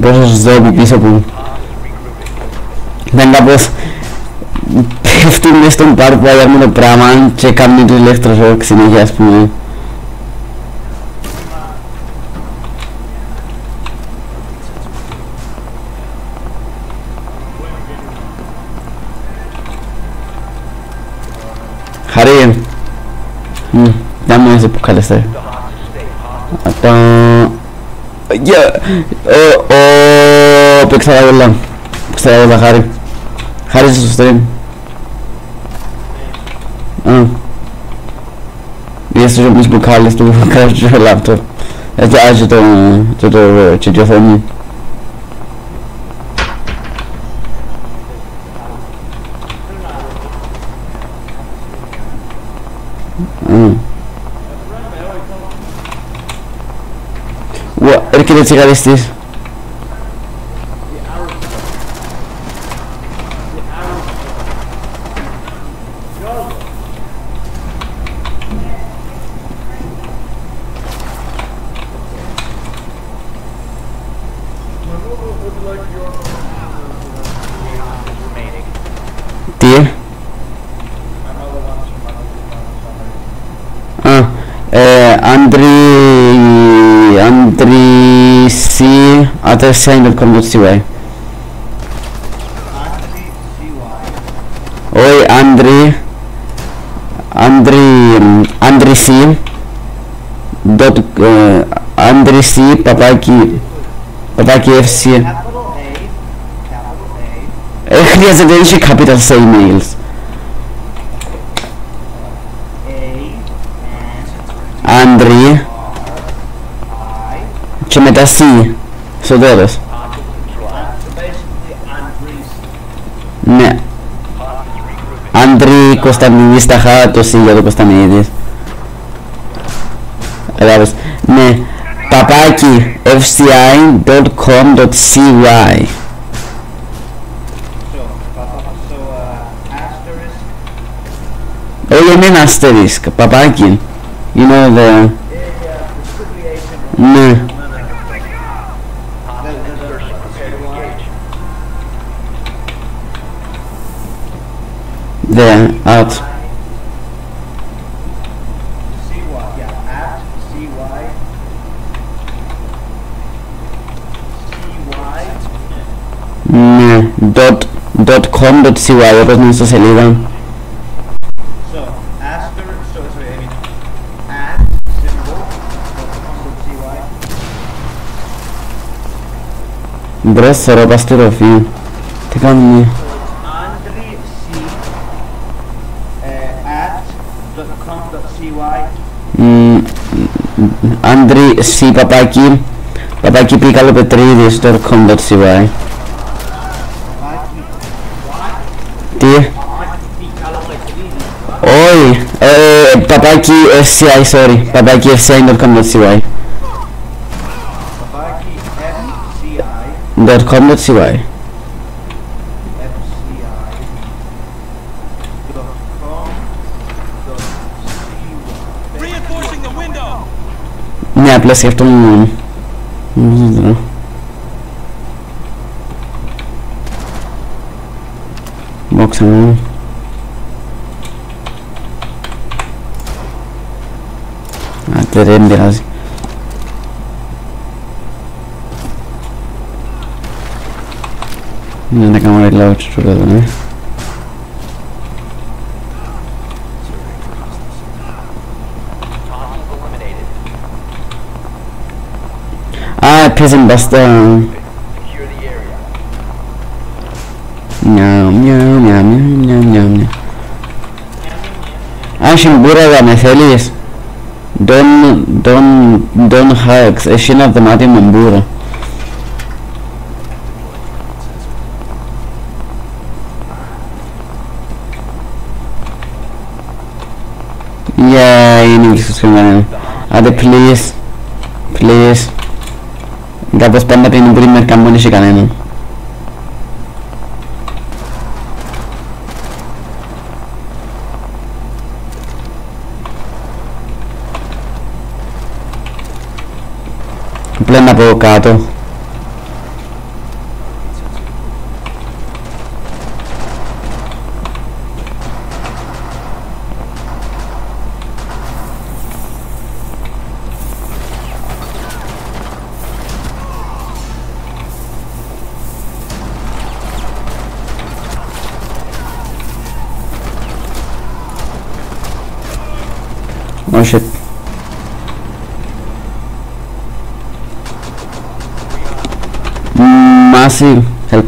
Πόσες ζώμπι πίσω που δεν κάπως πέφτουν μες στον πάρκο που αγιάρουμε το πράγμα και κάνουν το ηλεκτροσόκ συνέχεια ας πούμε. Χαρή, δεν μου είσαι που καλεστέ. Παίξα τα όλα. Παίξα τα όλα, Χάρη. Χάρη στο stream. Είδες τους όμως μπουκάλες του κράζουν το λάπτοπ. Έτσι άζει το τσιτιοθόνι. Έρχεται τσιγαριστής. Τι? Andrisi@sign.com.cy C Andri C παπάκι FC. Capital A. Χρειάζεται δεν έχει capital σε emails. Andri και μετά C στο τέλος. Ναι. Άντρη Κωνσταντινής Ταχά, το C για το Κωνσταντινίδης. Κατάλαβες. Ναι. Παπάκι fci.com.cy. Όχι, είναι ένα asterisk. Παπάκι. You know the... Ναι. There, out. Ναι, .com.cy, όπως είναι στο σελίδα. Μπρος θωρώ πας στη ροφή. Τι κάνουμε? Andri C παπάκι Πικαλοπετρίδης.com.cy. Τι? Όχι, παπάκι FCI, sorry, παπάκι FCI.com.cy. .com.cy. Ναι, απλά σκέφτομαι μόνο. Μπόξα μου. Δεν πειράζει. Να κάνω reload στο κάτω, ναι. Έπαιζε μπας στα... Μιαου. Συμπούρα με θέλεις. Don't hugs. Εσύ είναι αυτομάτι με μπούρα. Είναι βρίσκος. Άντε please. Κάπως πάντα πίνουν πριν μερικά μόνοι σε κανέναν. Πλέον από κάτω. Oh shit. Massive help.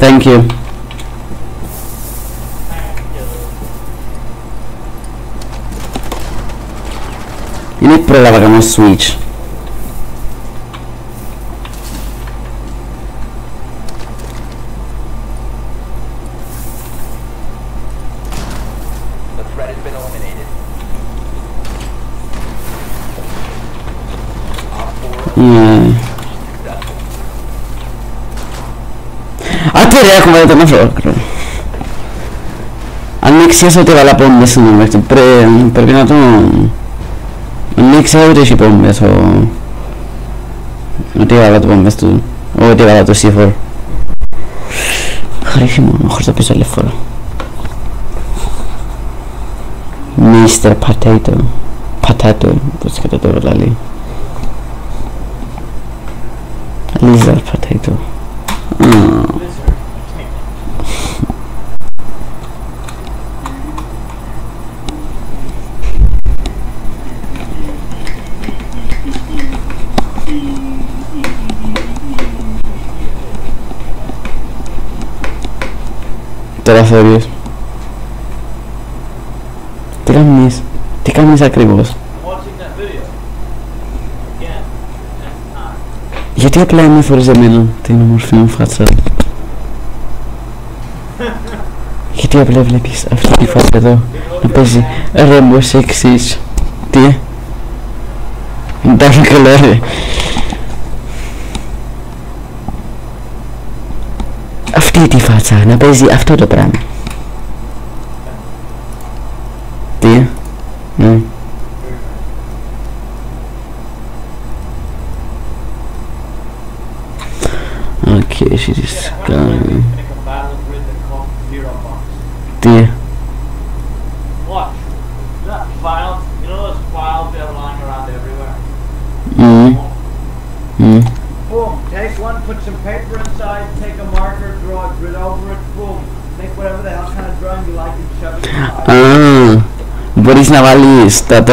Thank you. Είναι πρόλαβα να κάνω switch. Άντε ρε, έχουμε το νεύρο. Αν ήξερες ότι έβαλα πόμπες πρέπει να το... Αν ήξερα ότι έχει πόμπες ότι έβαλα το πόμπες του... Ότι έβαλα το C4. Χρήση μόνο, χωρίς το πίσω άλλη φορά. Mr. Potato, πώς και το έβαλα λέει. Lizard Potato. τώρα θεωρείς? Τι κάνεις ακριβώς? Γιατί απλά με φορείς εμένα την όμορφη μου φάτσα? Γιατί απλά βλέπεις αυτή τη φάτσα εδώ να παίζει Rainbow Six Siege? Τι? Εντάξει καλά ρε. Αυτή τη φάτσα να παίζει αυτό το πράγμα. Τι? Ναι. Okay, she just got me. Τι? Watch. That files, you know those files that are lying around everywhere? Boom. Take one, put some paper inside, take a marker, draw a grid over it, boom. Make whatever the hell kind of drawing you like and shove it inside. Μπορείς να βάλεις τα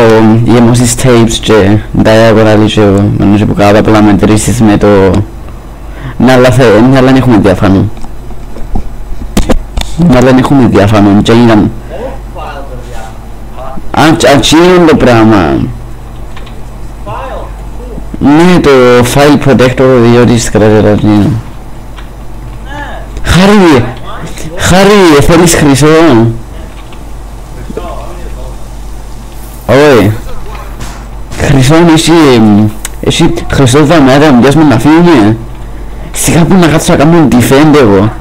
γεμώσεις tapes και diagonal και που κάτω απλά μετρήσεις με το... Ναι, αλλά δεν έχουμε διάφανο. Ναι, αλλά δεν έχουμε διάφανο και ήταν... Αν είναι το πράγμα. Ναι, το file protector διότι της κρατέρας είναι. Χάρη, θέλεις χρυσό? Όχι. Χρυσό εσύ χρυσό δαμέρα μου πιάσουμε να φύγει. Σιγά που να κάτσω να κάνω defend εγώ.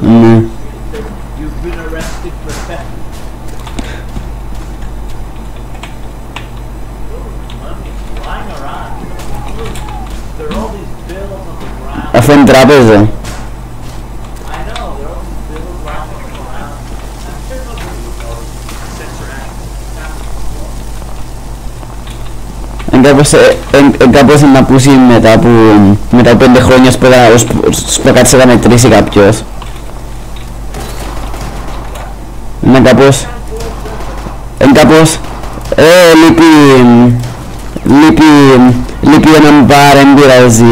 Ναι. Αφού είναι τράπεζα. Κάπως να πούσει μετά από 5 χρόνια που κάτσε να μετρήσει κάποιος. Είναι κάπως λείπει έναν μπαρ, δεν πειράζει,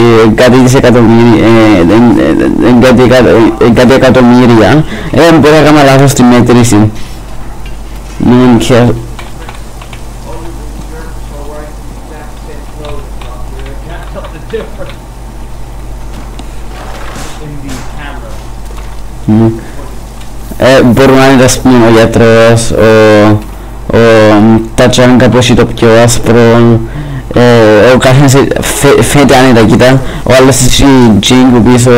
κάτι εκατομμύρια. Μπορεί να κάνω λάθος στη μέτρηση. Μπορούν να είναι ας πούμε ο γιατρός, τα τζάν κάπως το πιο άσπρο, ο καθένας φαίνεται άνετα κοίτα, ο άλλος έχει τζίνγκ πίσω,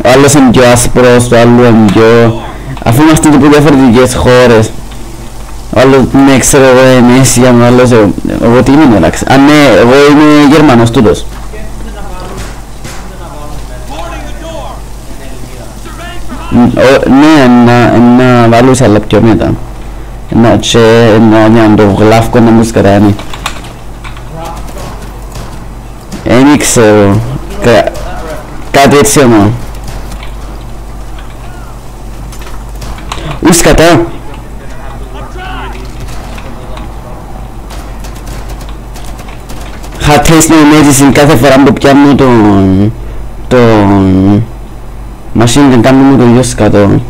ο άλλος είναι πιο άσπρος, το άλλο είναι πιο... Αφού είμαστε από διαφορετικές χώρες. Ο άλλος ναι ξέρω εγώ είναι Έσια, ο άλλος εγώ τι είμαι εντάξει. Α ναι, εγώ είμαι Γερμανός τούτος. Ναι, να βάλω σε άλλα πιο μετά. Να το γλάφκω να μου σκαράνει. Δεν ξέρω. Κάτι έτσι όμως. Ους κατά. Χατές με medicine κάθε φορά που πιάνω τον machine gun κάνω μου το ίδιο σκατό.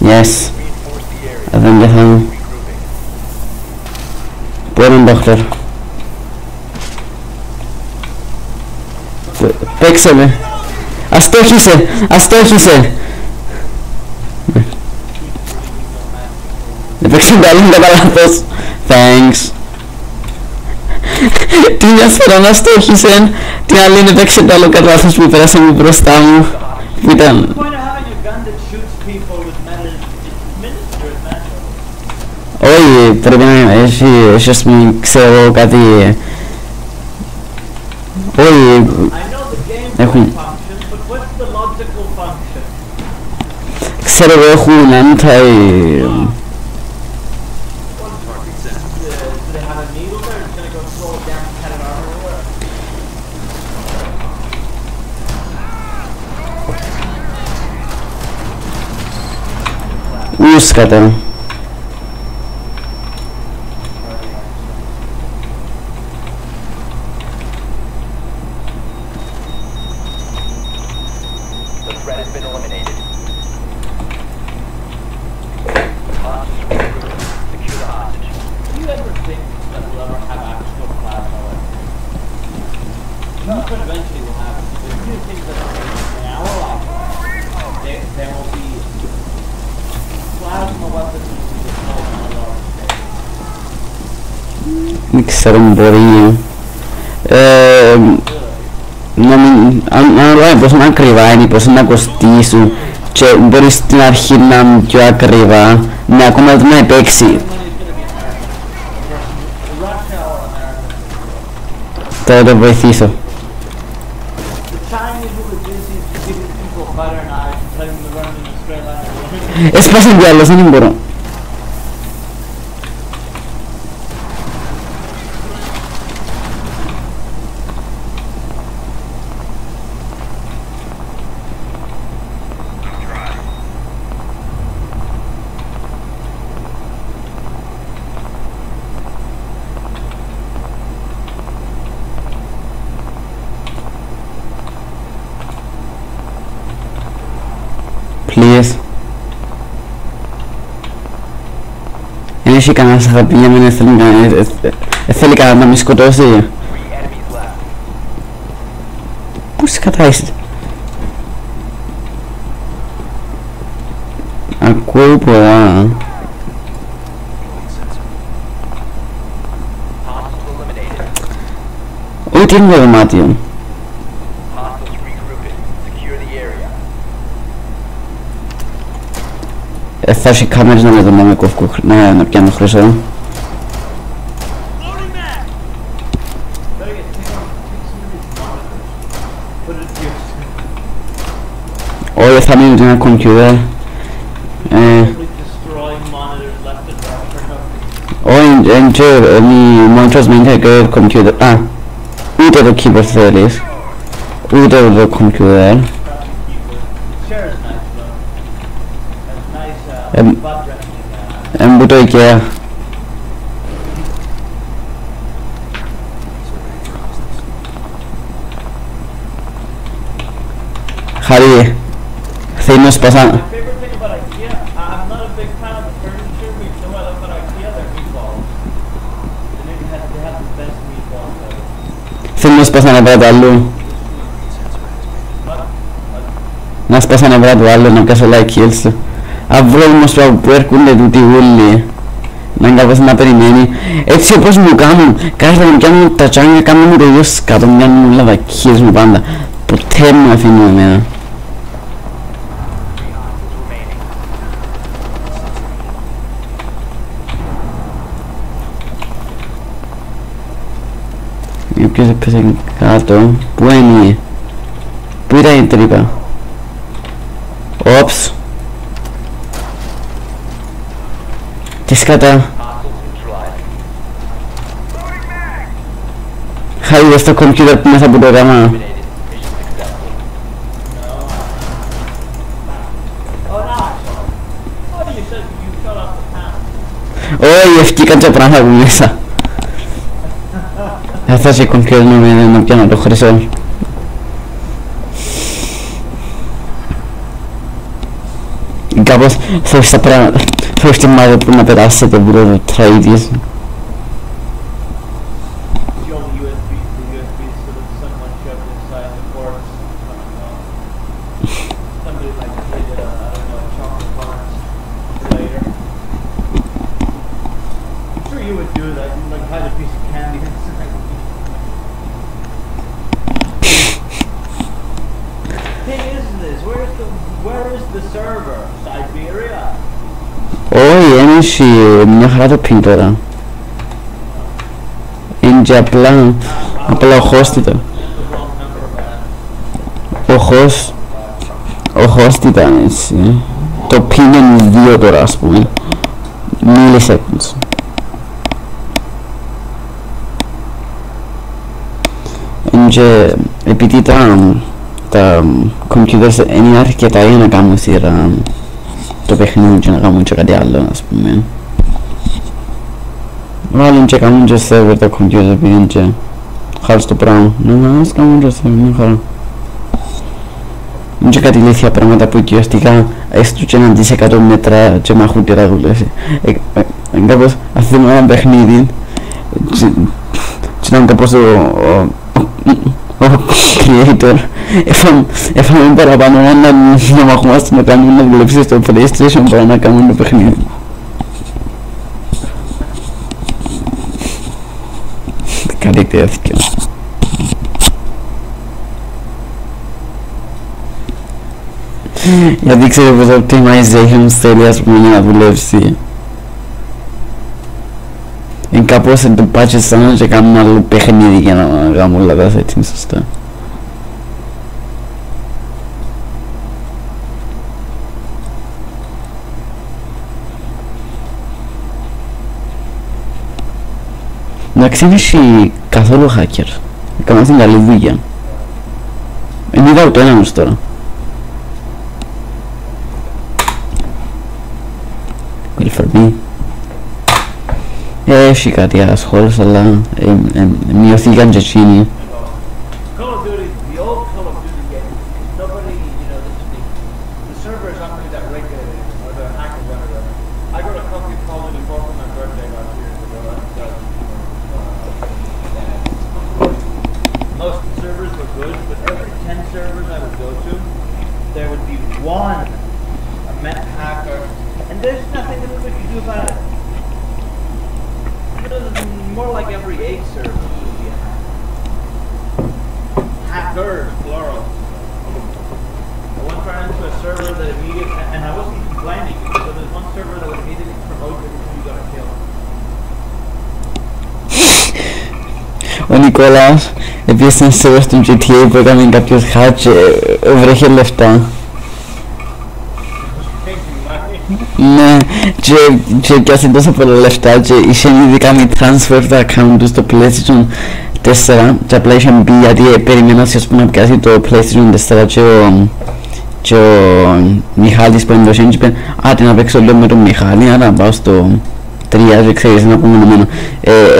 Yes. Δεν πεθάνω. Πού είναι ο doctor? Παίξε με. Αστόχισε. Αστόχισε. Παίξε το άλλο κατά λάθος. Thanks. Τι μια φορά να αστόχισε. Την άλλη είναι παίξε το άλλο κατά λάθος που πέρασε μου μπροστά μου. Που ήταν... Όχι, πρέπει να έχει ας πούμε ξέρω κάτι... Όχι... Έχουν... Ξέρω εγώ έχουν anti... Ούσκατα. Δεν ξέρω αν μπορεί αν πόσο να ακριβά είναι, πόσο να κοστίσουν και μπορείς στην αρχή να είναι πιο ακριβά, ναι, ακόμα δεν να παίξει. Τώρα το βοηθήσω. Έσπασε κι άλλος, δεν μπορώ. Please. Δεν έχει κανένας αγαπή για μένα, θέλει κανένα να με σκοτώσει. Πού σε κατάσεις. Ακούω πολλά. Ό,τι είναι το δωμάτιο. Θα έχει κάμερες να με δουν να με κόφω, να πιάνω χρυσό. Όχι, θα μείνει ένα κομπιούτερ. Όχι, οι monitors μείνει και κομπιούτερ. Α, ούτε το keyboard θέλεις. Ούτε το κομπιούτερ. Εμπού το IKEA. Χαρή, θέλει να σπασά. Θέλει να σπασά νευρά του άλλου. Να σπασά νευρά του άλλου, να πιάσω like kills. Αύριο όμως που έρχονται τούτοι ούλοι να είναι κάπως να περιμένει έτσι όπως μου κάνουν, κάθε να πιάνουν τα τσάνια, κάνουν μου το ίδιο σκάτω, πιάνουν όλα δακίες μου πάντα, ποτέ μου αφήνουν εμένα. Ποιος έπαιζε κάτω, πού είναι, πού ήταν η τρύπα, όψ. Τι σκάτα. Χάρη στο κομπιούτερ που μέσα από το γάμα. Όχι, ευκήκαν τα πράγματα μου μέσα. Θα φτάσει κομπιούτερ να πιάνω το χρυσό. Κάπως φεύγεις τα πράγματα, φεύγεις τη μάδα που να περάσετε από το τραϊδίες. Όχι, ένιωσε μια χαρά το πιν τώρα. Είναι και απλά ο host ήταν. Ο host ήταν έτσι. Το πιν είναι 2 τώρα ας πούμε. Milliseconds. Είναι και επειδή τα computers είναι αρκετά για να κάνουν σειρά το παιχνίδι και να κάνουν και κάτι άλλο, ας πούμε. Βάλουν και κάνουν και server τα computer επειδή είναι και χάρη στο πράγμα. Ναι, ας κάνουν και server, μια χαρά. Είναι και κάτι ηλίθια πράγματα που κυριολεκτικά έστω και έναν δισεκατό μέτρα και μάχουν και τα δουλεύει. Κάπως αφήνω ένα παιχνίδι και ήταν κάπως ο creator έφαμε παραπάνω να μαχούμαστε να κάνουμε να δουλέψει στο PlayStation παρά να κάνουμε το παιχνίδι. Κάτι τέτοιο. Γιατί ξέρω πως optimization θέλει ας πούμε να δουλεύσει. Είναι κάπως εν το patches σαν και κάνουν άλλο παιχνίδι για να κάνουν όλα τα settings σωστά. Εντάξει δεν έχει καθόλου hacker. Έκανα την καλή δουλειά. Εν είδα ούτε έναν ως τώρα. Will έχει κάτι ασχόλους αλλά μειωθήκαν και εκείνοι. Call of Duty, the old Call of Duty game, nobody, you know, the servers aren't really that regulated, or the hackers aren't really. I got a copy of Call of Duty 4 for my birthday last year, most servers were good, but every 10 servers I would go to, there would be one a meth hacker, and there's nothing that we could do about it. More like every 8 server would be a hacker. Hackers, plural. I once ran into a server that immediately, and I wasn't complaining, because there was one server that would immediately promote you if you got a kill. Ο Νικόλας επίσης είναι server στο GTA που έκανε κάποιος hack και βρέχε λεφτά. Ναι, και πιάσε τόσο πολλά λεφτά και είχε ήδη κάνει transfer το account του στο PlayStation 4 και απλά είχε μπει γιατί περιμένα να πιάσει το PlayStation 4 και ο Μιχάλης που έδωσε και είπε «Άτε να παίξω λίγο με τον Μιχάλη, άρα να πάω στο 3 και ξέρεις να πούμε ενωμένο».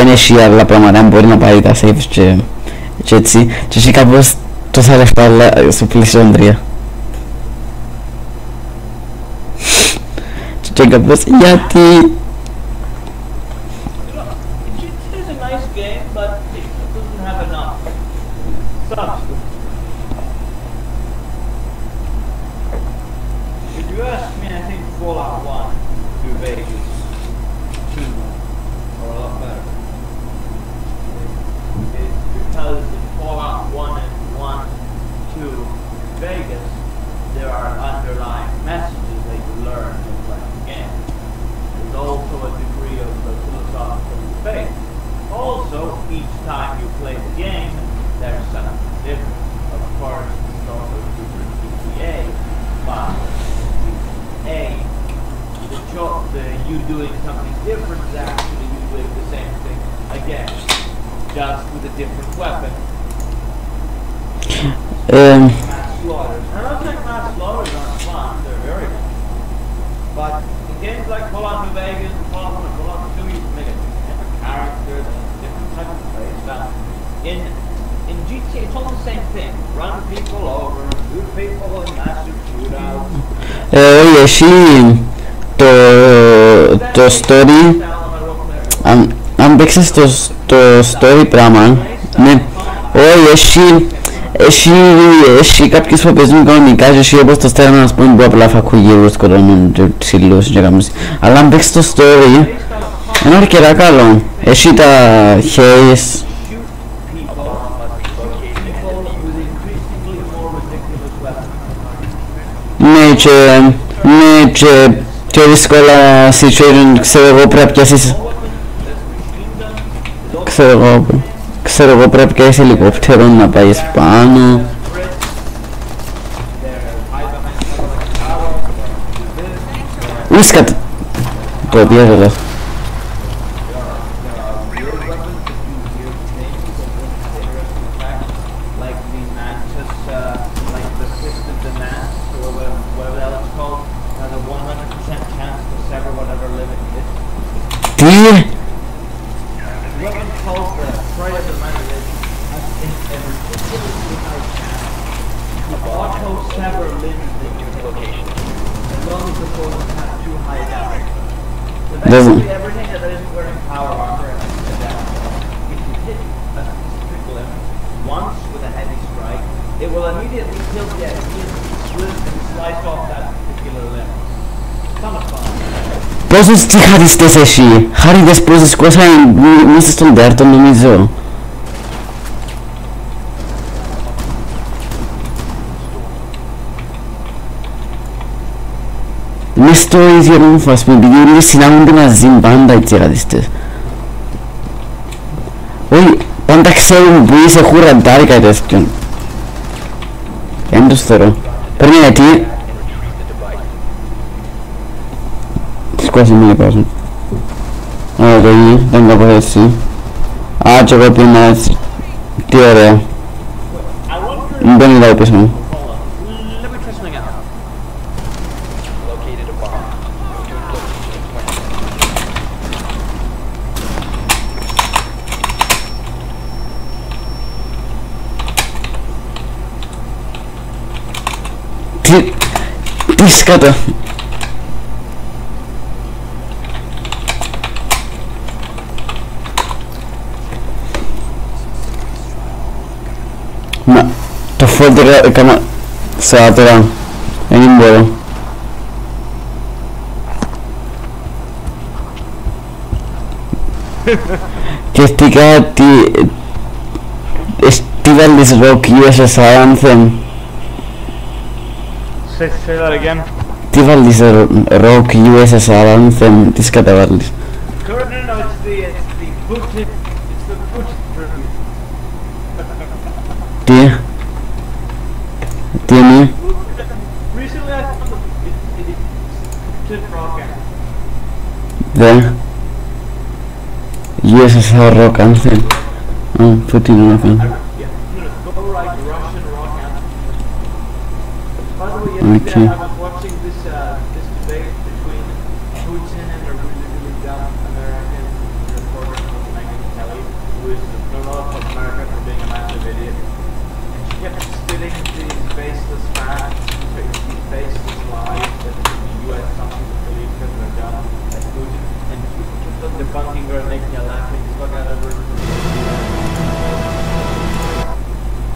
Εν έχει άλλα πράγματα, μπορεί να πάει τα saves και έτσι και έχει κάπως τόσα λεφτά στο PlayStation 3. Και κάπως γιατί... It is a nice game, but it doesn't have enough substance. If you ask me, I think Fallout 1, New Vegas, 2 are a lot better. It's because in Fallout 1 and 1, 2, Vegas, there are underlying messages that you learn in playing the game. There's also a degree of philosophical debate. Also, each time you play the game, there's something different. Of course, it's also super GTA, but you doing something different is actually you doing the same thing again, just with a different weapon. Mass slaughters. I don't think mass slaughters aren't fun, they're very fun. But in games like Fallout New Vegas and Fallout 1 and Fallout 2, you can make a different character, a different type of play style. In GTA, it's all the same thing. Run people over, shoot people in massive shootouts. Εσύ το story, αν παίξεις το story πράγμα, ναι, έχει κάποιους που παίζουν κανονικά και έχει όπως το στέρνα να πούμε που απλά φακουγύρους σκοτώνουν και ψηλούς και κάνουν. Αλλά αν παίξεις το story, είναι αρκετά καλό. Έχει τα haze. Ναι και πιο δύσκολα situation, ξέρω εγώ πρέπει να πιάσεις. Ξέρω εγώ πρέπει να πιάσεις ελικόπτερο να πάεις πάνω. Ούσκα το πιάζω λάθος. Tie! Robin calls the pride of the management as if every ridiculously high chance to auto sever limbs in your location, as long as the opponent has too high damage. So basically everything that isn't wearing power armor has to adapt. If you hit a specific limb once with a heavy strike, it will immediately kill the enemy and slice off that particular limb. Ton of fun. Πόσο τσιχαριστές εσύ, χάρηκες πως σκόσα μέσα στον τέρτο νομίζω. Μες στο ίδιο ρούφο ας πούμε, επειδή όλοι συνάγονται μαζί πάντα οι τσιχαριστές. Όχι, πάντα ξέρουν που είσαι χουραντάρι κάτι τέτοιον. Εν τους θεωρώ. Παίρνει γιατί σκόσε με λοιπόν. Ωραία το γίνει, δεν κάπως έτσι. Α, και εγώ πήγαινα έτσι. Τι ωραία. Μην μπαίνει εδώ πίσω μου. Τι σκάτα. Μα το folder έκανα σε άτερα. Δεν μπορώ. Σκεφτήκα τι βάλεις rock USSR Anthem. Say that again. Τι βάλεις rock USSR Anthem, τι σκαταβάλεις. No, it's the booted, it's the booted version. Τι είναι. Recently I found it's rock Δε. USSR rock Anthem. Α, πού τι είναι να κάνω. By the way, yesterday I was watching this debate between Putin and a really dumb American reporter called Megyn Kelly, who is known all across America for being a massive idiot. And she kept spitting these baseless facts, these baseless lies that the U.S. something to believe because they're dumb, like Putin. And people kept on debunking her and making her laughing the fuck out of her.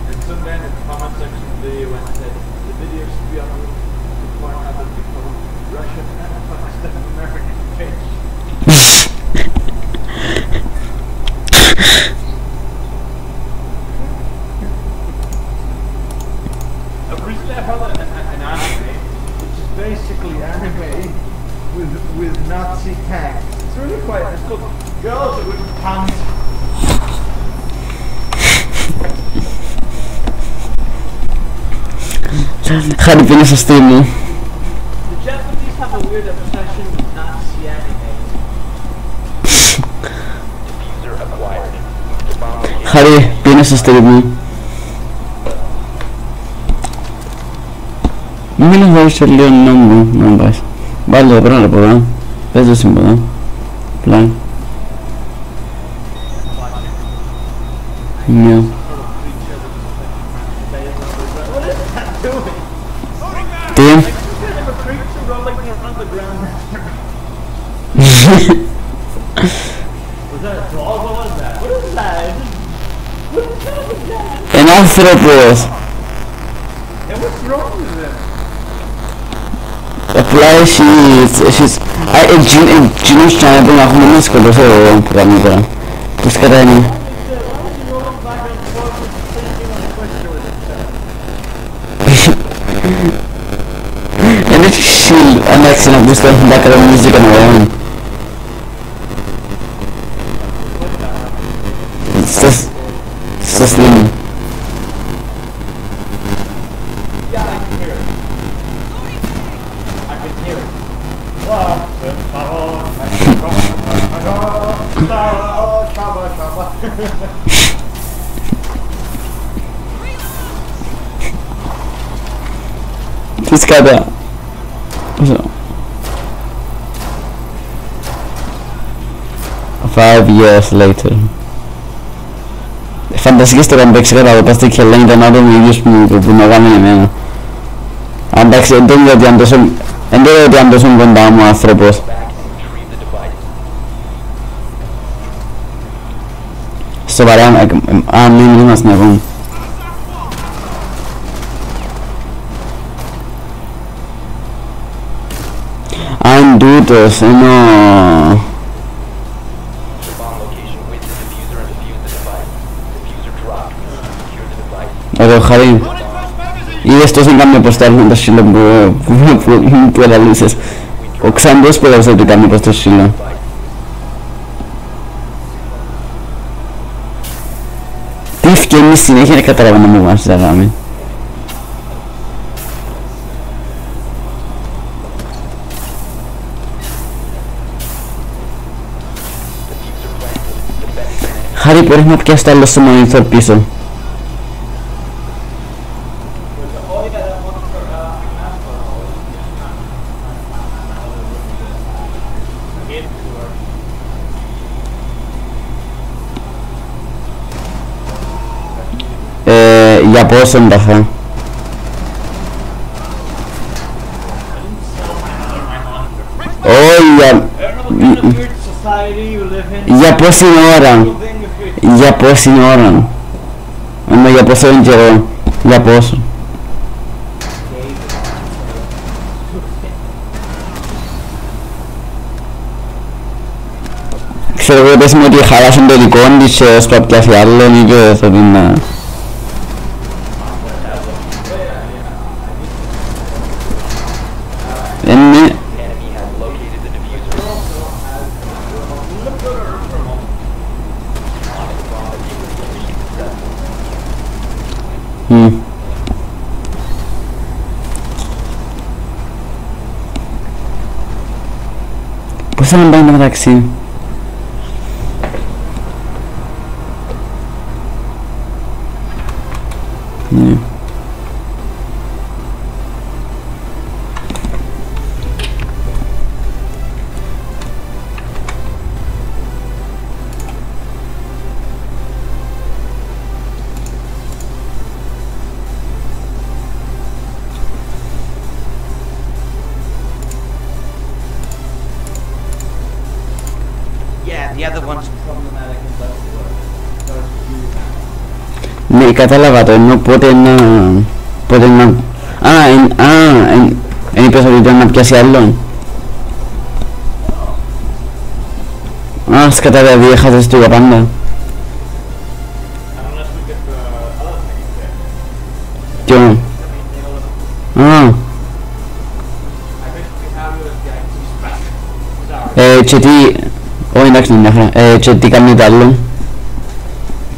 And some man in the comment section of the video went and said, the video should be uploaded to point out that people Russian and Pakistan American bitch. Recently I found an anime, which is basically anime with Nazi tanks. It's really quite, it's called Girls with Pants. Χάρη πήγαινε στο stream μου. The Japanese have a weird obsession with Nazi anime. Χάρη πήγαινε στο stream μου. Μην βάλεις σε λίγο νόμο να πας. Βάλε το πράγμα από εδώ. Πες το σύμποτα. Πλάι. Ναι. Τι? Ένα άνθρωπος. Απλά έχεις εκείνους και να πρέπει να έχουμε να σκοτώσω πράγματα. Πώς κατά είναι. Δεν έχει αλλάξει να πεις το background music and all. Στο stream. Τι σκάτα. 5 years later. Φανταστείτε στο να παίξει κατά το πας τέτοια λένε τον άτομο ίδιος που να κάνει εμένα. Εντάξει, δεν είναι ότι αν τόσο κοντά μου ο άνθρωπος. Σοβαρά, αν μην είμαστε εγώ. Αν τούτος, ενώ... Εδώ Χαρή, είδες τόσο κάμια πως τα σύλλο που ελαλούσες. Ο Ξαντός που έλαβες ότι κάμια πως το σύλλο. Τι ευκαινείς συνέχεια να καταλαβαίνω να μου βάζεις τα γάμη. Χαρή, μπορείς να πιάσεις το άλλο στο monitor πίσω. Για πόσο είναι τα χα. Όχι, για πόση ώρα. Για πόση ώρα. Ενώ για πόσο είναι καιρό. Για πόσο. Ξέρω εγώ πες μου ότι χαλάσουν το δικό της και ως πιάσει άλλον ή και θα την να... Ναι. Πώς θα να πάει μεταξύ. Ναι. The other one's problematic and doesn't work. Ναι, κατάλαβα το, ενώ πότε να... εν είπες ότι ήταν να πιάσει άλλον. Σκατά δηλαδή έχασες το για πάντα. Ποιο? Και τι... Όχι εντάξει είναι μια χαρά. Και τι κάνει το άλλο.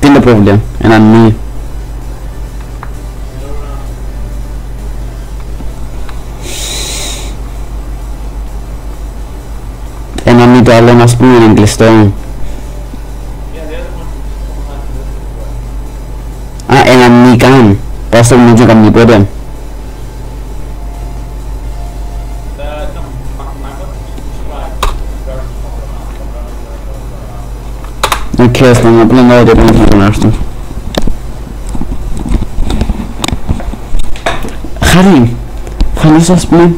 Τι είναι το πρόβλημα. Έναν μη. Έναν μη το άλλο ας πούμε είναι κλειστό. Έναν μη καν. Πας στο μη και κάνει πότε. Οκ, στον απλά να δω το να έρθω. Χαρή, φανώς ας πούμε,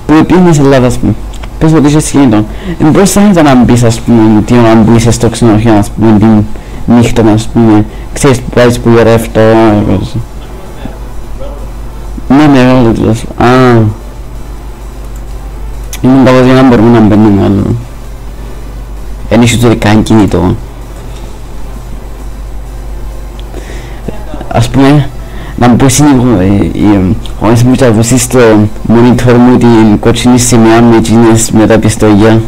που πήγαινες Ελλάδα ας πούμε, πες ότι είσαι σχεδόν. Πώς θα ήταν να μπεις ας πούμε, τι ώρα που είσαι στο ξενοδοχείο ας πούμε, την νύχτα ας πούμε, ξέρεις που πάεις που γερεύτω, ναι, μεγάλο τέλος. Ήμουν παγώς για να μπορούμε να μπαίνουμε άλλο. Εν είσαι ούτε καν κινητό. Ας πούμε, να μου πεις χωρίς που θα βουσεις στο monitor μου την κότσινη σημαία με εκείνες με τα πιστόγια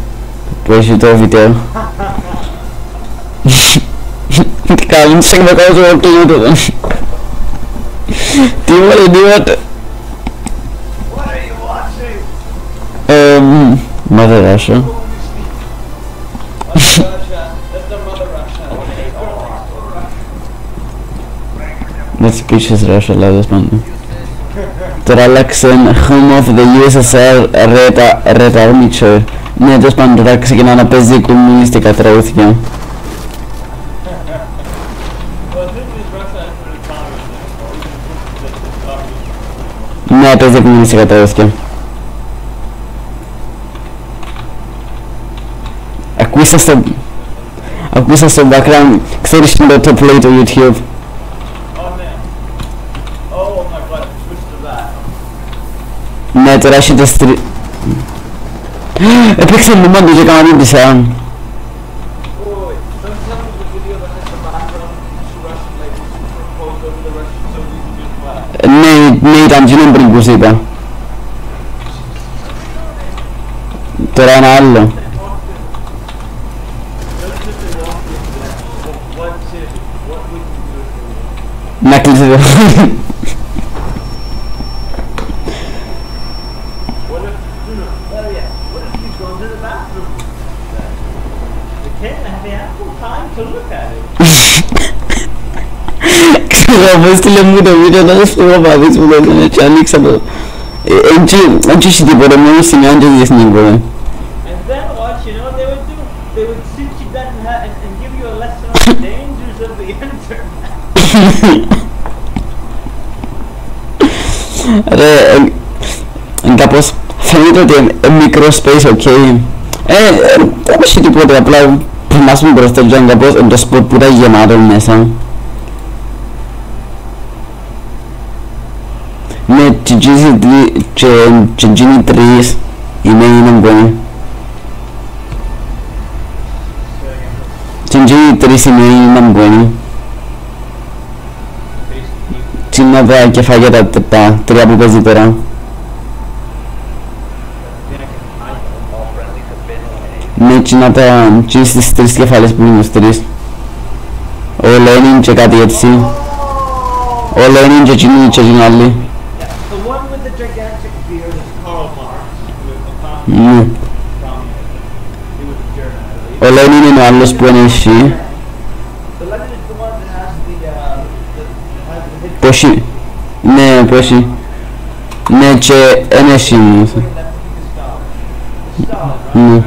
που έχει το βίντεο. Τι κάνουν, σε εκμεκάω το κινητό εδώ. Τι βάλε, τι βάλε. Mother Russia. That's Peaches Russia, λάδος πάντων. Τώρα άλλαξαν Home of the USSR Red Army Chair. Ναι, τέλος πάντων τώρα ξεκινά να παίζει κομμουνιστικά τραγούδια. Ναι, παίζει κομμουνιστικά τραγούδια. Ακούσα στο background, ξέρεις είναι το top play του YouTube. Ναι, τώρα έχει το stream. Έπαιξε μου μόνο και έκανα την σαν. Ναι, ήταν γίνον πριν που σου είπα. Τώρα ένα άλλο. Να κλείσει το. Ξέρω πως στείλε μου το βίντεο να δεις το παπαδίς μου το έτσι ανοίξα το. Έτσι είχε τίποτα, μόνο σημειώνει και διεθνή μπορεί. Ρε, κάπως φαίνεται ότι είναι μικρό space, ok. Δεν έχει τίποτα, απλά πριμάσουμε μπροστά και κάπως το σπορ που ήταν γεμάτο μέσα. Ναι, και γίνει τρεις, είναι μπόνοι. Και γίνει τρεις είναι μπόνοι. Τι είναι τα κεφάλια τα τρία που παίζει τώρα. Ναι, τι είναι τα στις τρεις κεφάλες που είναι στους τρεις. Ο Λένιν και κάτι έτσι. Ο Λένιν και εκείνοι άλλοι. Ναι. Ο Λένιν είναι ο άλλος που είναι εσύ. Πόσοι. Ναι, πόσοι. Ναι, και είναι εσύ μου. Ναι.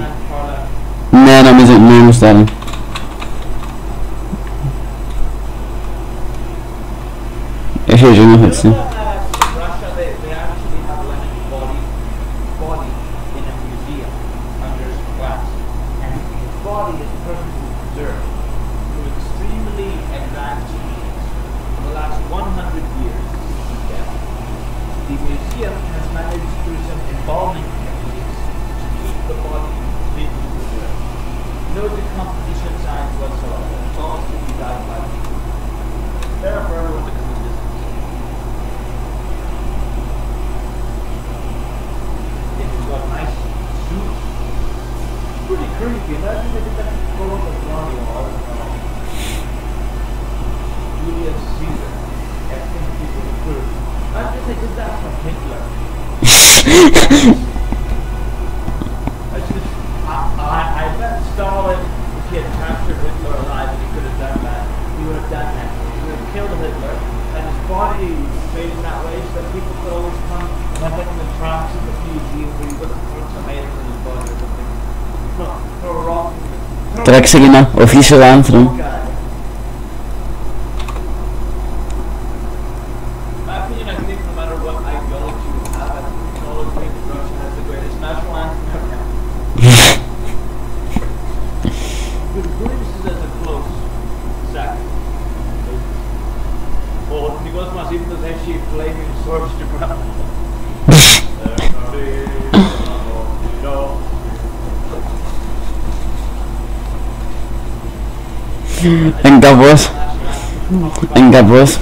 Ναι, νομίζω, ναι, μου στάρει. Έχει ο Τζίνος έτσι. Τώρα ξεκινά, official anthem. Εγκαπώς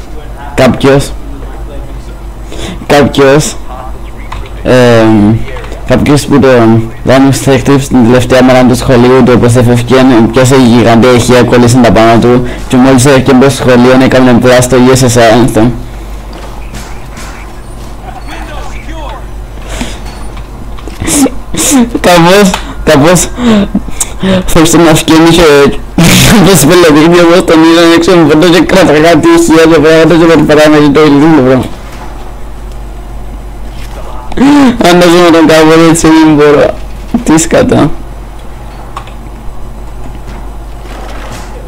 κάποιος που το δάνει στέχτης στην τελευταία μέρα του σχολείου του όπως έφευκε πιάσε γιγαντία ηχεία, κόλλησε τα πάνω του και μόλις έφευκε μπρος στο σχολείο έκανε πλάστο γύρισε άνθεν. Κάπως θέλεις να φκένει και όπως είπε λεπτή εγώ στον είδαν έξω μου φωτό και κράτα κάτι ηχεία και πράγματα και περπαράμε και το ηλικούν πράγμα. Αν να ζούμε τον κάπου έτσι δεν μπορώ. Τι σκατά.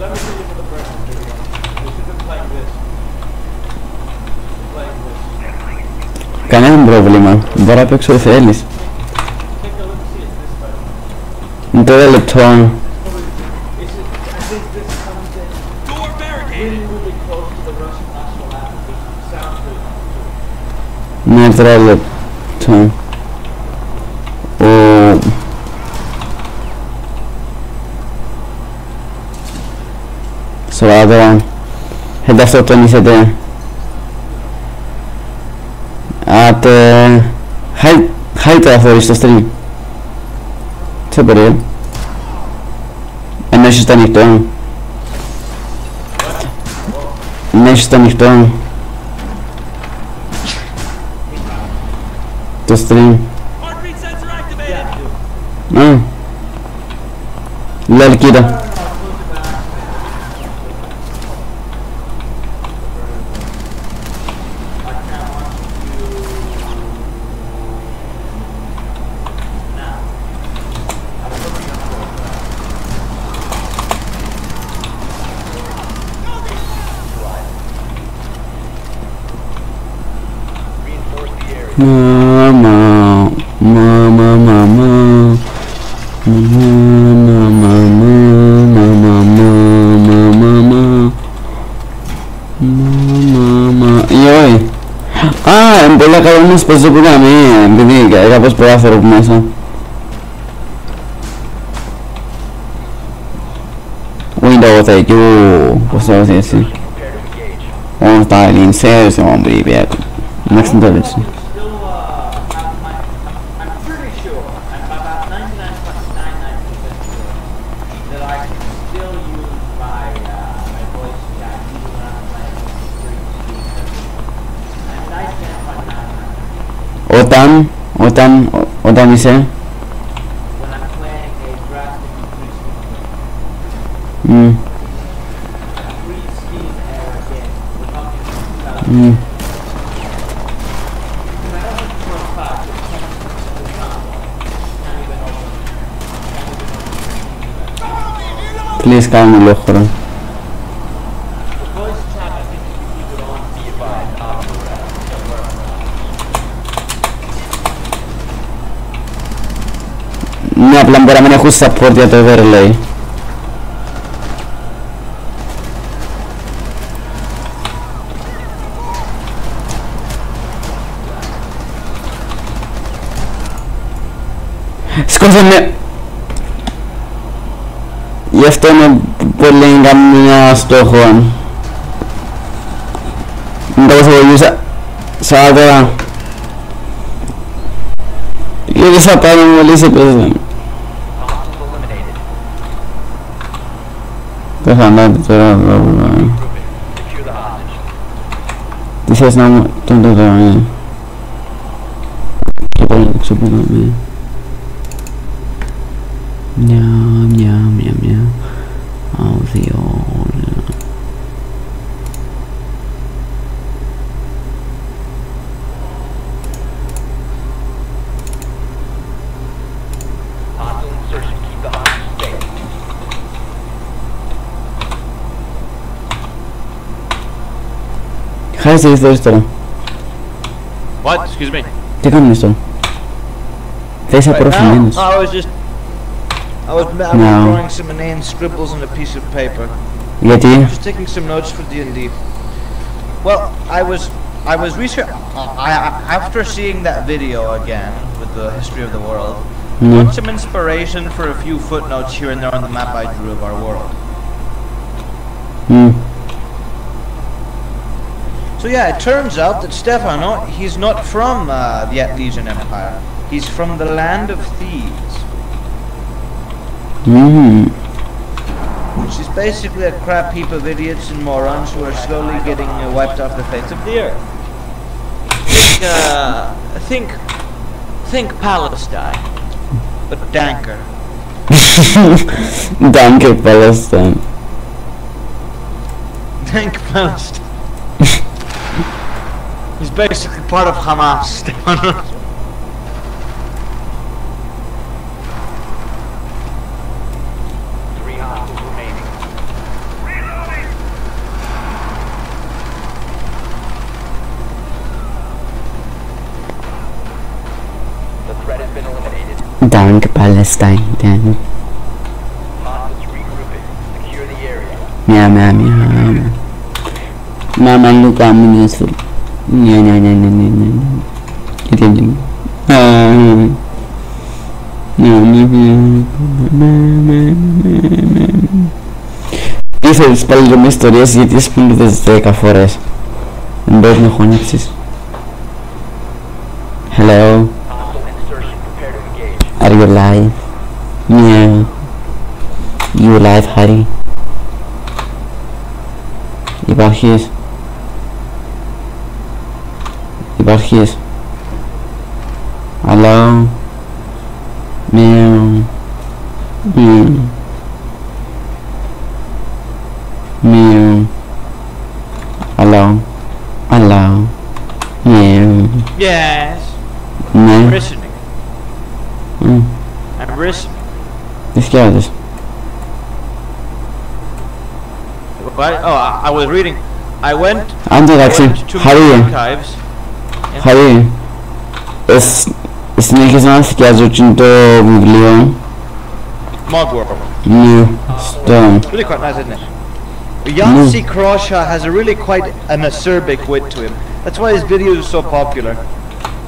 Let me see you for the person video. We should be playing this. Playing this. Κανένα πρόβλημα. Μπορώ να παίξω ό,τι θέλεις. Take a look and see it's this button. Είναι τώρα λεπτό. I think this comes in really, really close to the Russian national anthem. It sounds really Ναι, τώρα λεπτό. Σοβαρά τώρα. Hentai αυτό τονίσετε. Άτε... Χάι τώρα θωρείς στο stream. Τι περίεργο. Ενώ είσαι στο ανοιχτό. Ενώ είσαι στο ανοιχτό. Το stream. Α. Λέλ, κοίτα. Μάμα, μάμα, μάμα, είναι πολλά καλό να σπέζω που κάναμε, επειδή κάπως προάφερω που μέσα. Window thank you, πώς θα ρωτήσει έτσι. On styling sales on baby. Next intervention. Όταν είσαι please κάνουμε λόγχορα. Ναι, απλά μπορεί να μην έχουν support για το overlay. Σκόφαμε! Γι' αυτό είναι πολύ καμία στόχο. Δεν το βοηθούσα. Σαν τώρα. Γιατί θα πάρω μόλις σε πέζα. Δεν θα ανάτε τώρα. Τι θες να μου... Τον το τώρα, ναι. Και πάλι το ξεπνάμε. Μια. Audio. Χάρης τι ήρθες τώρα. What? Excuse me. Τι κάνεις τώρα. Θες απορροφημένος. I was drawing some inane scribbles on a piece of paper. Γιατί? Just taking some notes for D&D. Well, I was after seeing that video again with the history of the world, got some inspiration for a few footnotes here and there on the map I drew of our world. So yeah, it turns out that Stefano, he's not from the Atlesian Empire. He's from the land of Thieves. Which is basically a crap heap of idiots and morons who are slowly getting wiped off the face of the earth. Think Palestine, but danker. Danker Palestine. Dank Palestine. He's basically part of Hamas. Dank Palestine, dank. Meow, meow, meow. Mama, look, I'm useful. No, no, no, no, no, no. Get in. No, no, no. Ήθελες πάλι δρομές ιστορίες γιατί είσαι πουλούδες 10 φορές. Δεν μπορείς να χωνέψεις. Hello. Are you live? Yeah. You live, Harry? Υπάρχεις? Υπάρχεις? Hello? Meow. Meow. Meow. Hello? Hello? Meow. Yes. Ναι. I'm listening. I'm listening. Τι σκέφτεσαι? What? Oh, I was reading. I went Αν το εντάξει, to Χαρή, archives. Χαρή, συνέχιζα να θυκιάζω το βιβλίο. Mugwort. Ναι, στο... Really quite nice, isn't it? Yossi Krosha has a really quite an acerbic wit to him. That's why his videos are so popular.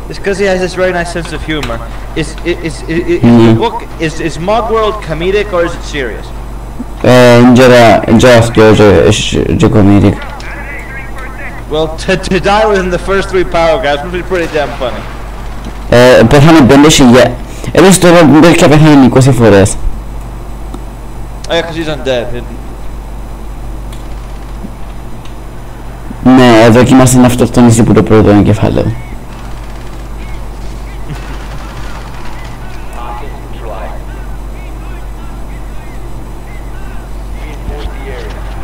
It's because he has this very nice sense of humor. The book is Mugworld comedic or is it serious? Just go comedic. Well, to die within the first 3 paragraphs would be pretty damn funny. Πέθανε 5.000. Έδωσε τώρα που μπήκε και πέθανε 20 φορές. Oh yeah, because he's undead. Ναι, δοκίμασε να αυτοκτονήσει που το πρώτο εγκεφάλαιο.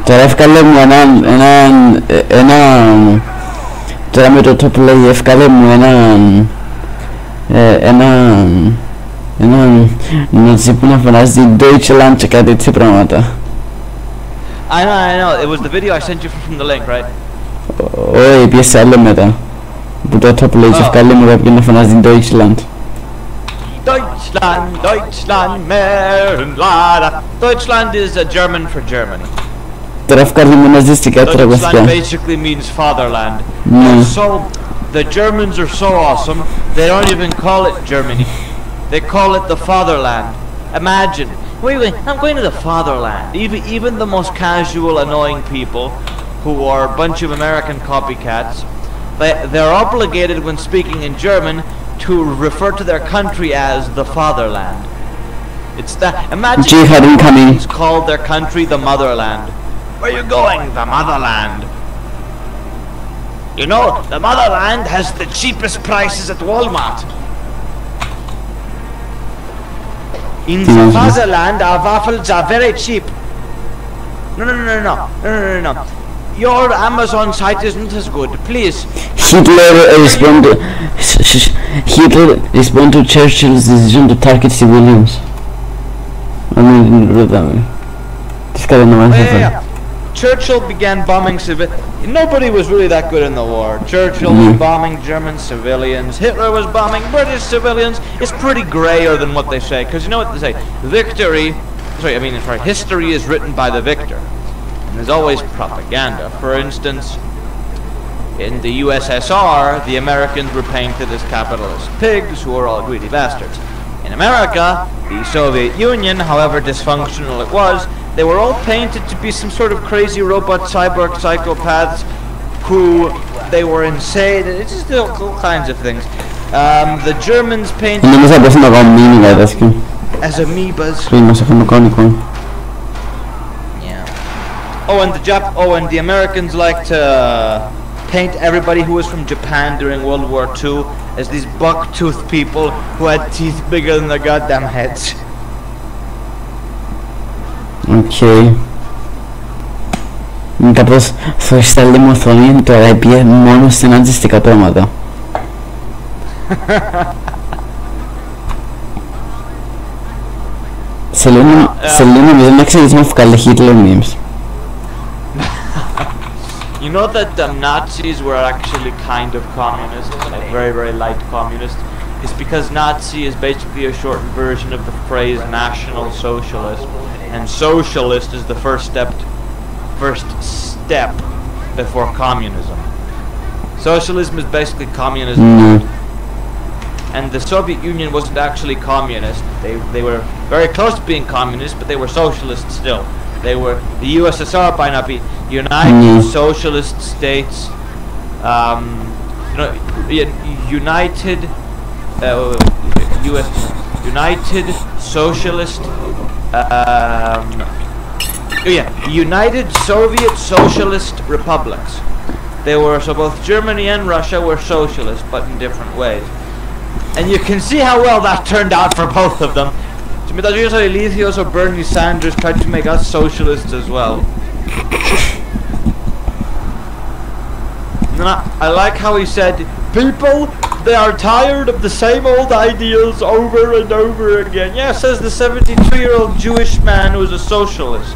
Τώρα έφκαλε μου τώρα με το top play έφκαλε μου έναν νότσι που να φωνάζει Deutschland και κάτι έτσι πράγματα. I know. It was the video I sent you from the link, right? Όχι, πιέσε άλλο μετά. Που το top play έφκαλε μου κάποιον να φωνάζει Deutschland. Deutschland, Mehrenlada. Deutschland is a German for Germany. Τώρα έφκαλε μου ναζιστικά τραγωδιά. Deutschland basically means fatherland. Ναι. So the Germans are so awesome, they don't even call it Germany. They call it the fatherland. Imagine. Wait, I'm going to the fatherland. Even the most casual, annoying people, who are a bunch of American copycats, they're obligated when speaking in German to refer to their country as the fatherland. It's that. Imagine Germans called their country the motherland. Where are you going? The motherland. You know, the motherland has the cheapest prices at Walmart. In the fatherland, our waffles are very cheap. No. Your Amazon site isn't as good. Please. Hitler responded to Churchill's decision to target civilians. I mean, Churchill began bombing civilians. Nobody was really that good in the war. Churchill was bombing German civilians. Hitler was bombing British civilians. It's pretty grayer than what they say. Because you know what they say? History is written by the victor. And there's always propaganda. For instance, in the USSR, the Americans were painted as capitalist pigs who are all greedy bastards. In America, the Soviet Union, however dysfunctional it was, they were all painted to be some sort of crazy robot cyborg psychopaths who they were insane. It's just all kinds of things. The Germans painted as amoebas. And the Americans like to paint everybody who was from Japan during World War II as these buck-toothed people who had teeth bigger than their goddamn heads. Okay. Κάπως freestyle μου οθόνη τώρα πήγε μόνο σε ναζιστικά πράγματα. Σε λίγο νομίζω να ξέρεις μου βγάλε Hitler memes. You know that the Nazis were actually kind of communists, like very, very light communists. is because Nazi is basically a shortened version of the phrase National Socialist, and socialist is the first step before communism. Socialism is basically communism. And the Soviet Union wasn't actually communist. They were very close to being communist, but they were socialist still. They were the USSR by now be United Socialist States, United United Socialist, United Soviet Socialist Republics. They were, so both Germany and Russia were socialist, but in different ways. And you can see how well that turned out for both of them. So Bernie Sanders tried to make us socialists as well. I like how he said, people, they are tired of the same old ideals over and over again. Yeah, says the 72-year-old Jewish man who is a socialist.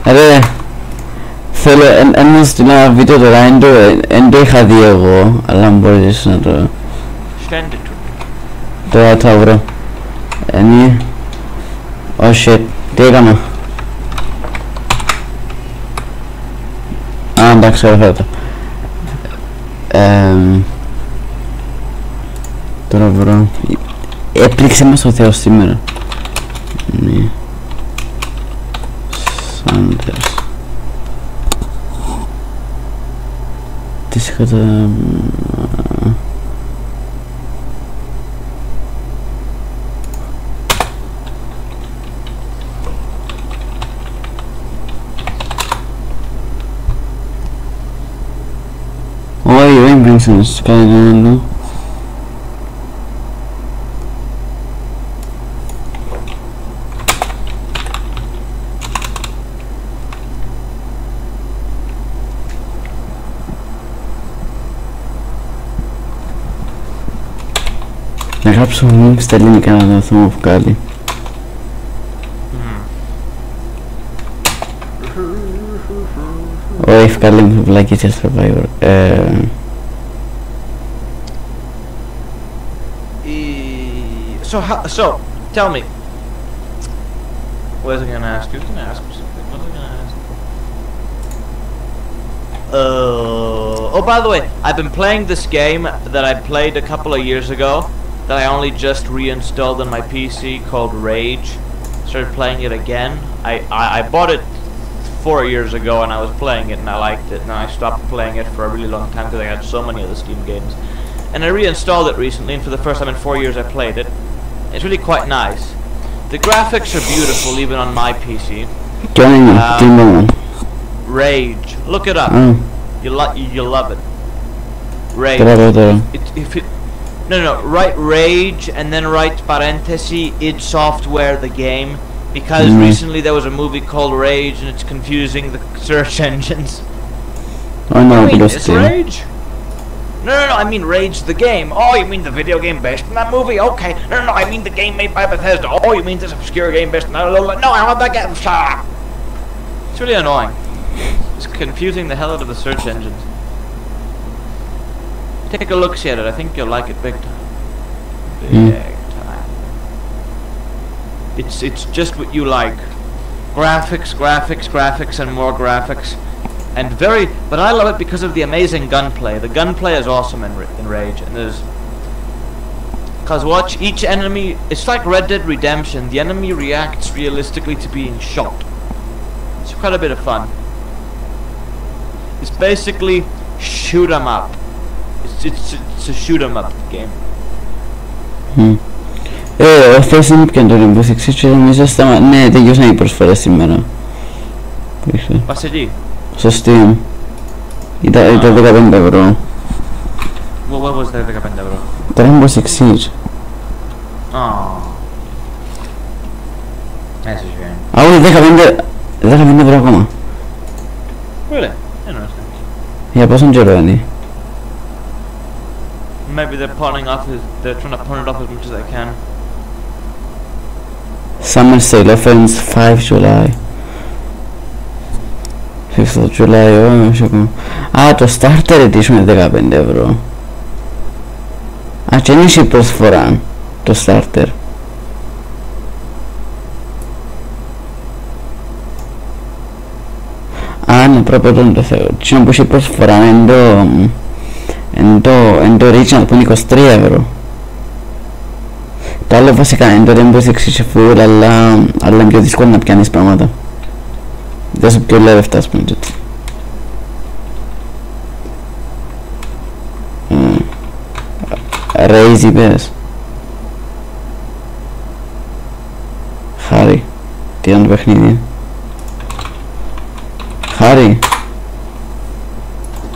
Ρε, θέλω ένα στείλω βίντεο τώρα, εν το είχα δει εγώ, αλλά μπορείς να το... Τώρα θα βρω. Είναι... Oh shit, τι έκανα? Α, εντάξει, ωραία το. Τώρα βρω... Έπληξε μας ο Θεός σήμερα. Ναι. Sanders. Τι είχα τα... Όχι, δεν μπρίνξαν, κάνει άλλο. Να γράψω link στα ελληνικά να το μου βγάλει. Όχι, βγάλει μου βλακίτια Survivor. So, tell me. What was I gonna ask you? Something. What was I gonna ask? Oh, by the way, I've been playing this game that I played a couple of years ago, that I only just reinstalled on my PC, called Rage. Started playing it again. I bought it 4 years ago and I was playing it and I liked it, and I stopped playing it for a really long time because I had so many of the Steam games. And I reinstalled it recently, and for the first time in 4 years I played it. It's really quite nice. The graphics are beautiful even on my PC. Rage. Look it up. You'll love it. Rage. No, write Rage and then write parenthesis id Software the game, because recently there was a movie called Rage and it's confusing the search engines. Oh no, it's Rage? No, I mean Rage the game. Oh, you mean the video game based on that movie? Okay. No, I mean the game made by Bethesda. Oh, you mean this obscure game based on that? No, I want that game. It's really annoying. It's confusing the hell out of the search engines. Take a look at it. I think you'll like it big time. Big time. It's just what you like. Graphics, and more graphics. And but I love it because of the amazing gunplay. The gunplay is awesome in Rage, and cause watch each enemy. It's like Red Dead Redemption. The enemy reacts realistically to being shot. It's quite a bit of fun. It's basically shoot 'em up. It's a shoot 'em up game. Ο Θεός είναι πια το Rainbow Six Siege, νομίζω ναι, τελειώσαν οι προσφορές σήμερα. Βασιλή. Στο Steam. Ήταν 15 ευρώ. What was that 15 ευρώ? Το Rainbow Six Siege. That's a shame. Όχι, 15 ευρώ ακόμα. Really? Interesting. Για πόσον καιρό είναι? Maybe they're trying to pawn it off as much as they can. Summer sale offers 5 July. 5th of July, όχι ακόμα. Α, το Starter Edition είναι 15 ευρώ. Α, και είναι η προσφορά το Starter. Α, ναι, προπέτω το Θεό. Τι είναι που έχει προσφορά είναι το Original που είναι 23 ευρώ. Το άλλο βασικά είναι το Rainbow Six Siege, αλλά είναι πιο δύσκολο να πιάνεις πράγματα. Δεν σου πιο λεπτά, ας πούμε, έτσι. Raise είπες. Χάρη, τι είναι το παιχνίδι. Χάρη.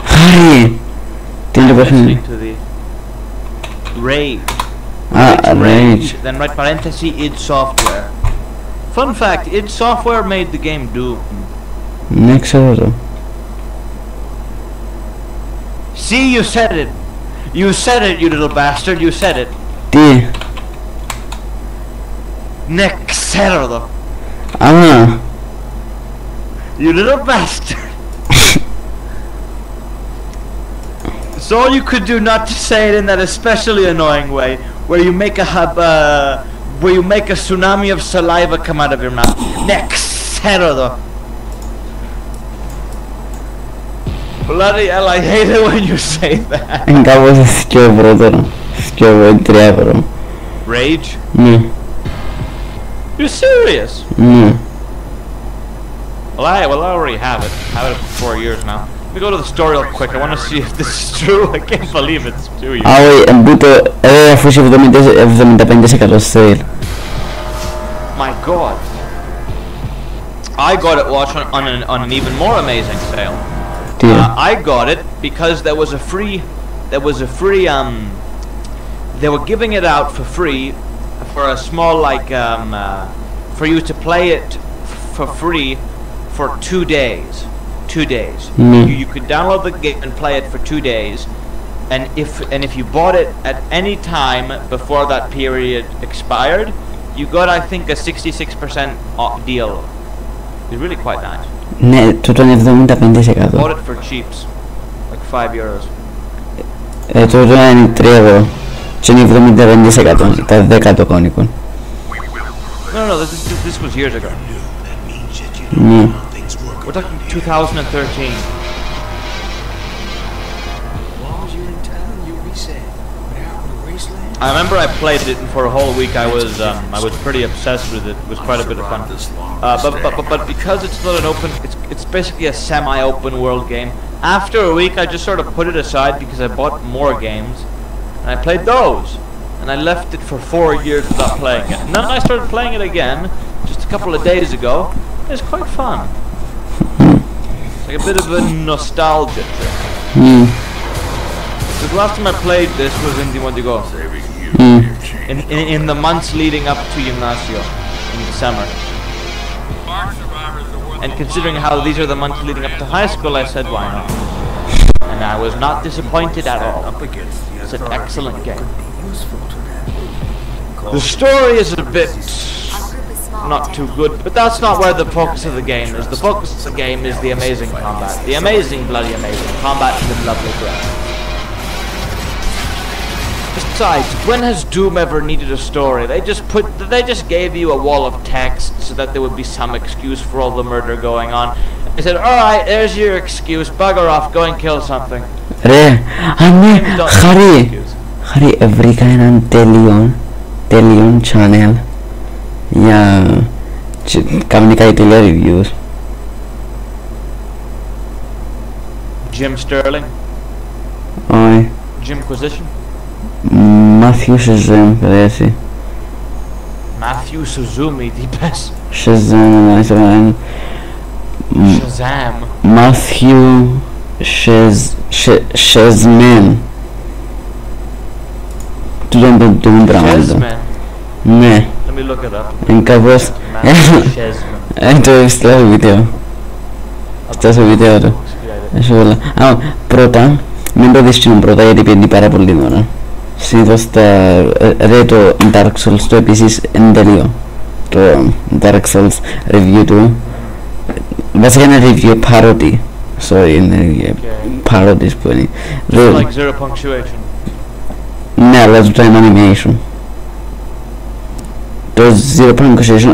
Χάρη. Τι είναι το παιχνίδι. Rage. Rage. Then write parenthesis id Software. Fun fact, id Software made the game Doom. Ναι, ξέρω το. See, you said it. You said it, you little bastard. You said it. Τι. Ναι, ξέρω το. Α. You little bastard. So all you could do not to say it in that especially annoying way, where you make a tsunami of saliva come out of your mouth. Next, though. Bloody hell, I hate it when you say that. Είναι κάπως 2 ευρώ τώρα. 2 ευρώ, 3 ευρώ. Rage? Ναι. You're serious? Ναι. Well, I already have it. I have it for 4 years now. Let me go to the store real quick. I want to see if this is true. I can't believe it's 2 years. Α, όχι, εμπούτο, αφού είσαι 75% sale. My God. I got it on an even more amazing sale. Τι. I got it because there was a free, they were giving it out for free for a small, like, for you to play it for free for 2 days. 2 days. You could download the game and play it for 2 days, and if you bought it at any time before that period expired, you got, I think, a 66% deal. It's really quite nice. Ναι, τούτο είναι 75%. Bought it for cheaps, like 5 euros. Τούτο είναι 3 ευρώ. Και είναι 75%. Τα 10 το κόνικο. No, this was years ago. Ναι. We're talking 2013. I remember I played it, and for a whole week I was pretty obsessed with it. It was quite a bit of fun. But because it's not an open, it's basically a semi-open world game. After a week, I just sort of put it aside because I bought more games, and I played those, and I left it for 4 years without playing it. And then I started playing it again just a couple of days ago. It's quite fun. It's like a bit of a nostalgia trip. The last time I played this was in the Wendigo. In the months leading up to Gymnasio in the summer. And considering how these are the months leading up to high school, I said why not? And I was not disappointed at all. It's an excellent game. The story is a bit not too good, but that's not where the focus of the game is. The focus of the game is the amazing combat. The amazing, bloody amazing combat and the lovely graphics. Besides, when has Doom ever needed a story? They just gave you a wall of text so that there would be some excuse for all the murder going on. They said, alright, there's your excuse, bugger off, go and kill something. Ρε, ναι, Χαρή, βρήκα έναν τέλειον channel για κάνει κάτι τέλεια reviews. Jim Sterling? Όχι. Jimquisition? Matthew Shazam, έτσι. Matthew Suzumi, τι πες? Shazam, Shazam. Matthew Shazman. Τούτο είναι το πράγμα. Ναι. Let me look it up. Είναι κάπως... το έστειλα στο βίντεο. Στο βίντεο του. Πρώτα, μην το δεις πρώτα γιατί πιένει πάρα πολύ ώρα. Συνήθως το Dark Souls το επίσης είναι τέλειο. Το Dark Souls review του βασικά είναι review parody sorry, είναι parodies που είναι. Like zero punctuation. Ναι, αλλά το time animation. Το zero punctuation